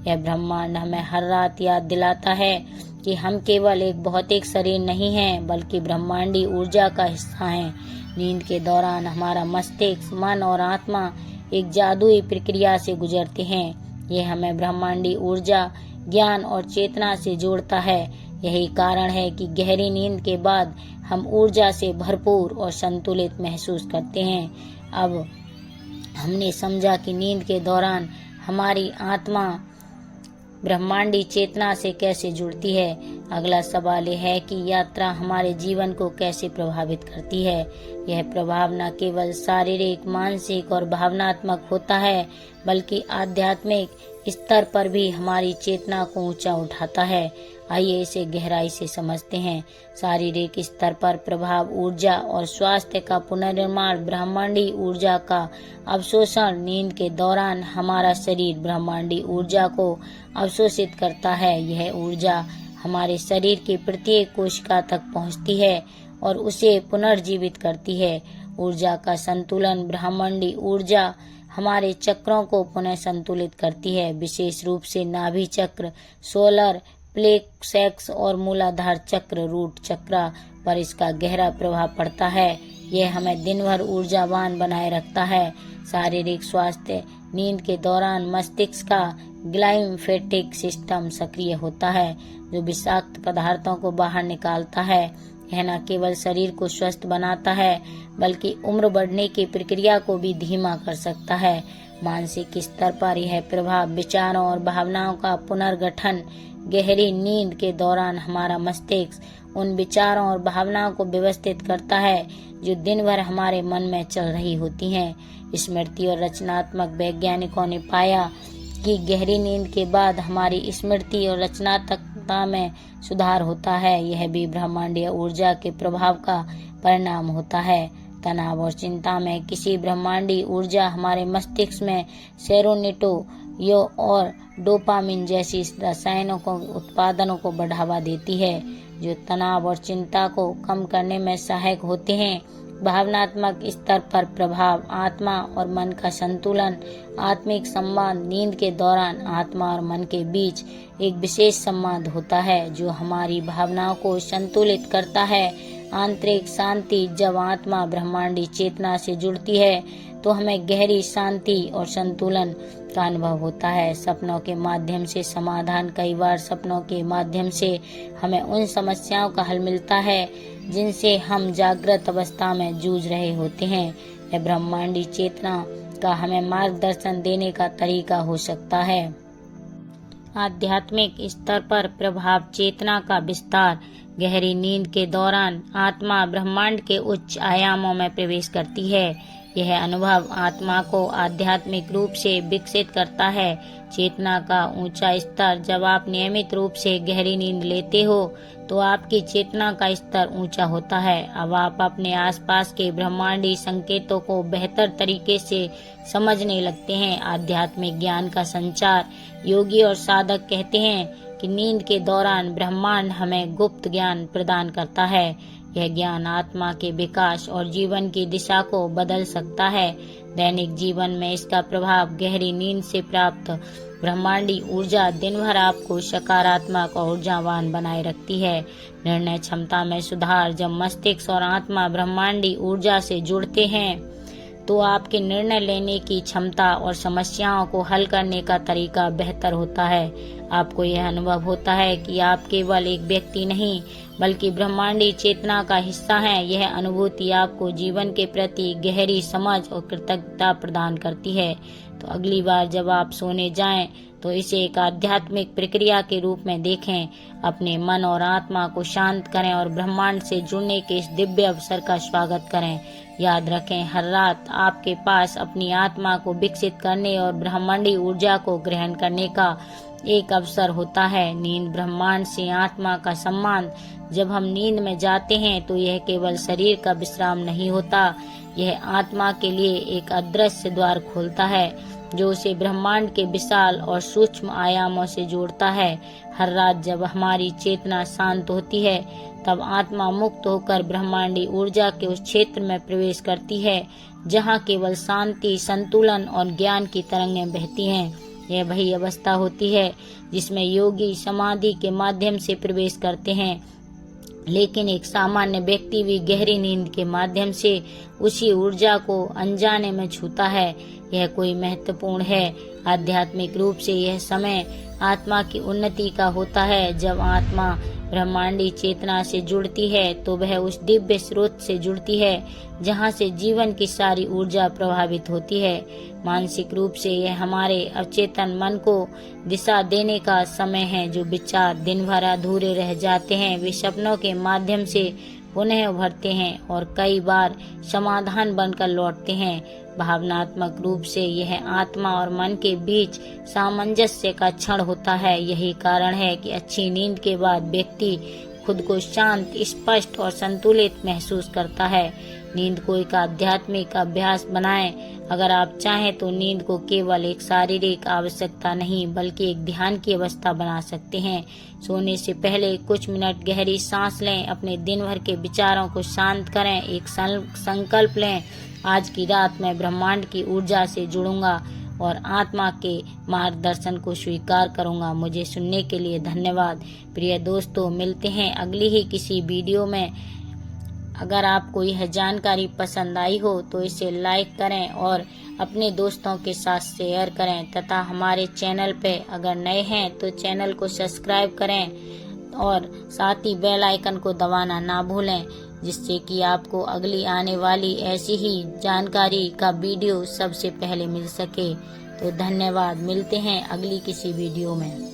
यह ब्रह्मांड हमें हर रात याद दिलाता है कि हम केवल एक भौतिक शरीर नहीं हैं, बल्कि ब्रह्मांडी ऊर्जा का हिस्सा हैं। नींद के दौरान हमारा मस्तिष्क, मन और आत्मा एक जादुई प्रक्रिया से गुजरते हैं। ये हमें ब्रह्मांडी ऊर्जा, ज्ञान और चेतना से जोड़ता है। यही कारण है कि गहरी नींद के बाद हम ऊर्जा से भरपूर और संतुलित महसूस करते हैं। अब हमने समझा कि नींद के दौरान हमारी आत्मा ब्रह्मांडी चेतना से कैसे जुड़ती है। अगला सवाल यह है कि यात्रा हमारे जीवन को कैसे प्रभावित करती है। यह प्रभाव न केवल शारीरिक, मानसिक और भावनात्मक होता है, बल्कि आध्यात्मिक स्तर पर भी हमारी चेतना को ऊंचा उठाता है। आइए इसे गहराई से समझते हैं। शारीरिक स्तर पर प्रभाव। ऊर्जा और स्वास्थ्य का पुनर्निर्माण। ब्रह्मांडी ऊर्जा का अवशोषण। नींद के दौरान हमारा शरीर ब्रह्मांडी ऊर्जा को अवशोषित करता है। यह ऊर्जा हमारे शरीर की प्रत्येक कोशिका तक पहुंचती है और उसे पुनर्जीवित करती है। ऊर्जा का संतुलन। ब्रह्मांडी ऊर्जा हमारे चक्रों को पुनः संतुलित करती है, विशेष रूप से नाभि चक्र, सोलर प्लेक्स और मूलाधार चक्र, रूट चक्र पर इसका गहरा प्रभाव पड़ता है। यह हमें दिन भर ऊर्जावान बनाए रखता है। शारीरिक स्वास्थ्य। नींद के दौरान मस्तिष्क का ग्लाइम्फेटिक सिस्टम सक्रिय होता है, जो विषाक्त पदार्थों को बाहर निकालता है। यह न केवल शरीर को स्वस्थ बनाता है, बल्कि उम्र बढ़ने की प्रक्रिया को भी धीमा कर सकता है। मानसिक स्तर पर यह प्रभाव। विचारों और भावनाओं का पुनर्गठन। गहरी नींद के दौरान हमारा मस्तिष्क उन विचारों और भावनाओं को व्यवस्थित करता है जो दिन भर हमारे मन में चल रही होती हैं। स्मृति और रचनात्मक। वैज्ञानिकों ने पाया कि गहरी नींद के बाद हमारी स्मृति और रचनात्मकता में सुधार होता है। यह भी ब्रह्मांडीय ऊर्जा के प्रभाव का परिणाम होता है। तनाव और चिंता में किसी ब्रह्मांडी ऊर्जा हमारे मस्तिष्क में सेरोनिटोयो और डोपामिन जैसी रसायनों को उत्पादनों को बढ़ावा देती है, जो तनाव और चिंता को कम करने में सहायक होते हैं। भावनात्मक स्तर पर प्रभाव। आत्मा और मन का संतुलन। आत्मिक संवाद। नींद के दौरान आत्मा और मन के बीच एक विशेष संवाद होता है जो हमारी भावनाओं को संतुलित करता है। आंतरिक शांति। जब आत्मा ब्रह्मांडी चेतना से जुड़ती है तो हमें गहरी शांति और संतुलन का अनुभव होता है। सपनों के माध्यम से समाधान, कई बार सपनों के माध्यम से हमें उन समस्याओं का हल मिलता है जिनसे हम जागृत अवस्था में जूझ रहे होते हैं। यह ब्रह्मांडी चेतना का हमें मार्गदर्शन देने का तरीका हो सकता है। आध्यात्मिक स्तर पर प्रभाव, चेतना का विस्तार। गहरी नींद के दौरान आत्मा ब्रह्मांड के उच्च आयामों में प्रवेश करती है। यह अनुभव आत्मा को आध्यात्मिक रूप से विकसित करता है। चेतना का ऊंचा स्तर, जब आप नियमित रूप से गहरी नींद लेते हो तो आपकी चेतना का स्तर ऊंचा होता है। अब आप अपने आसपास के ब्रह्मांडी संकेतों को बेहतर तरीके से समझने लगते हैं। आध्यात्मिक ज्ञान का संचार, योगी और साधक कहते हैं कि नींद के दौरान ब्रह्मांड हमें गुप्त ज्ञान प्रदान करता है। यह ज्ञान आत्मा के विकास और जीवन की दिशा को बदल सकता है। दैनिक जीवन में इसका प्रभाव, गहरी नींद से प्राप्त ब्रह्मांडी ऊर्जा दिन भर आपको सकारात्मक और ऊर्जावान बनाए रखती है। निर्णय क्षमता में सुधार, जब मस्तिष्क और आत्मा ब्रह्मांडी ऊर्जा से जुड़ते हैं तो आपके निर्णय लेने की क्षमता और समस्याओं को हल करने का तरीका बेहतर होता है। आपको यह अनुभव होता है कि आप केवल एक व्यक्ति नहीं बल्कि ब्रह्मांडी चेतना का हिस्सा हैं। यह अनुभूति आपको जीवन के प्रति गहरी समझ और कृतज्ञता प्रदान करती है। तो अगली बार जब आप सोने जाएं तो इसे एक आध्यात्मिक प्रक्रिया के रूप में देखें। अपने मन और आत्मा को शांत करें और ब्रह्मांड से जुड़ने के इस दिव्य अवसर का स्वागत करें। याद रखें, हर रात आपके पास अपनी आत्मा को विकसित करने और ब्रह्मांडी ऊर्जा को ग्रहण करने का एक अवसर होता है। नींद ब्रह्मांड से आत्मा का सम्मान। जब हम नींद में जाते हैं तो यह केवल शरीर का विश्राम नहीं होता, यह आत्मा के लिए एक अदृश्य द्वार खोलता है जो उसे ब्रह्मांड के विशाल और सूक्ष्म आयामों से जोड़ता है। हर रात जब हमारी चेतना शांत होती है तब आत्मा मुक्त होकर ब्रह्मांडी ऊर्जा के उस क्षेत्र में प्रवेश करती है जहाँ केवल शांति, संतुलन और ज्ञान की तरंगें बहती हैं। यह वही अवस्था होती है जिसमें योगी समाधि के माध्यम से प्रवेश करते हैं, लेकिन एक सामान्य व्यक्ति भी गहरी नींद के माध्यम से उसी ऊर्जा को अनजाने में छूता है। यह कोई महत्वपूर्ण है। आध्यात्मिक रूप से यह समय आत्मा की उन्नति का होता है। जब आत्मा ब्रह्मांडी चेतना से जुड़ती है तो वह उस दिव्य स्रोत से जुड़ती है जहाँ से जीवन की सारी ऊर्जा प्रभावित होती है। मानसिक रूप से यह हमारे अवचेतन मन को दिशा देने का समय है। जो विचार दिन भर अधूरे रह जाते हैं वे सपनों के माध्यम से पुनः उभरते हैं और कई बार समाधान बनकर लौटते हैं। भावनात्मक रूप से यह आत्मा और मन के बीच सामंजस्य का क्षण होता है। यही कारण है कि अच्छी नींद के बाद व्यक्ति खुद को शांत, स्पष्ट और संतुलित महसूस करता है। नींद को एक आध्यात्मिक अभ्यास बनाएं। अगर आप चाहें तो नींद को केवल एक शारीरिक आवश्यकता नहीं बल्कि एक ध्यान की अवस्था बना सकते हैं। सोने से पहले कुछ मिनट गहरी सांस लें, अपने दिन भर के विचारों को शांत करें। एक संकल्प लें, आज की रात मैं ब्रह्मांड की ऊर्जा से जुड़ूंगा और आत्मा के मार्गदर्शन को स्वीकार करूंगा। मुझे सुनने के लिए धन्यवाद। प्रिय दोस्तों, मिलते हैं अगली ही किसी वीडियो में। अगर आपको यह जानकारी पसंद आई हो तो इसे लाइक करें और अपने दोस्तों के साथ शेयर करें तथा हमारे चैनल पे अगर नए हैं तो चैनल को सब्सक्राइब करें और साथ ही बेल आइकन को दबाना ना भूलें, जिससे कि आपको अगली आने वाली ऐसी ही जानकारी का वीडियो सबसे पहले मिल सके। तो धन्यवाद। मिलते हैं अगली किसी वीडियो में।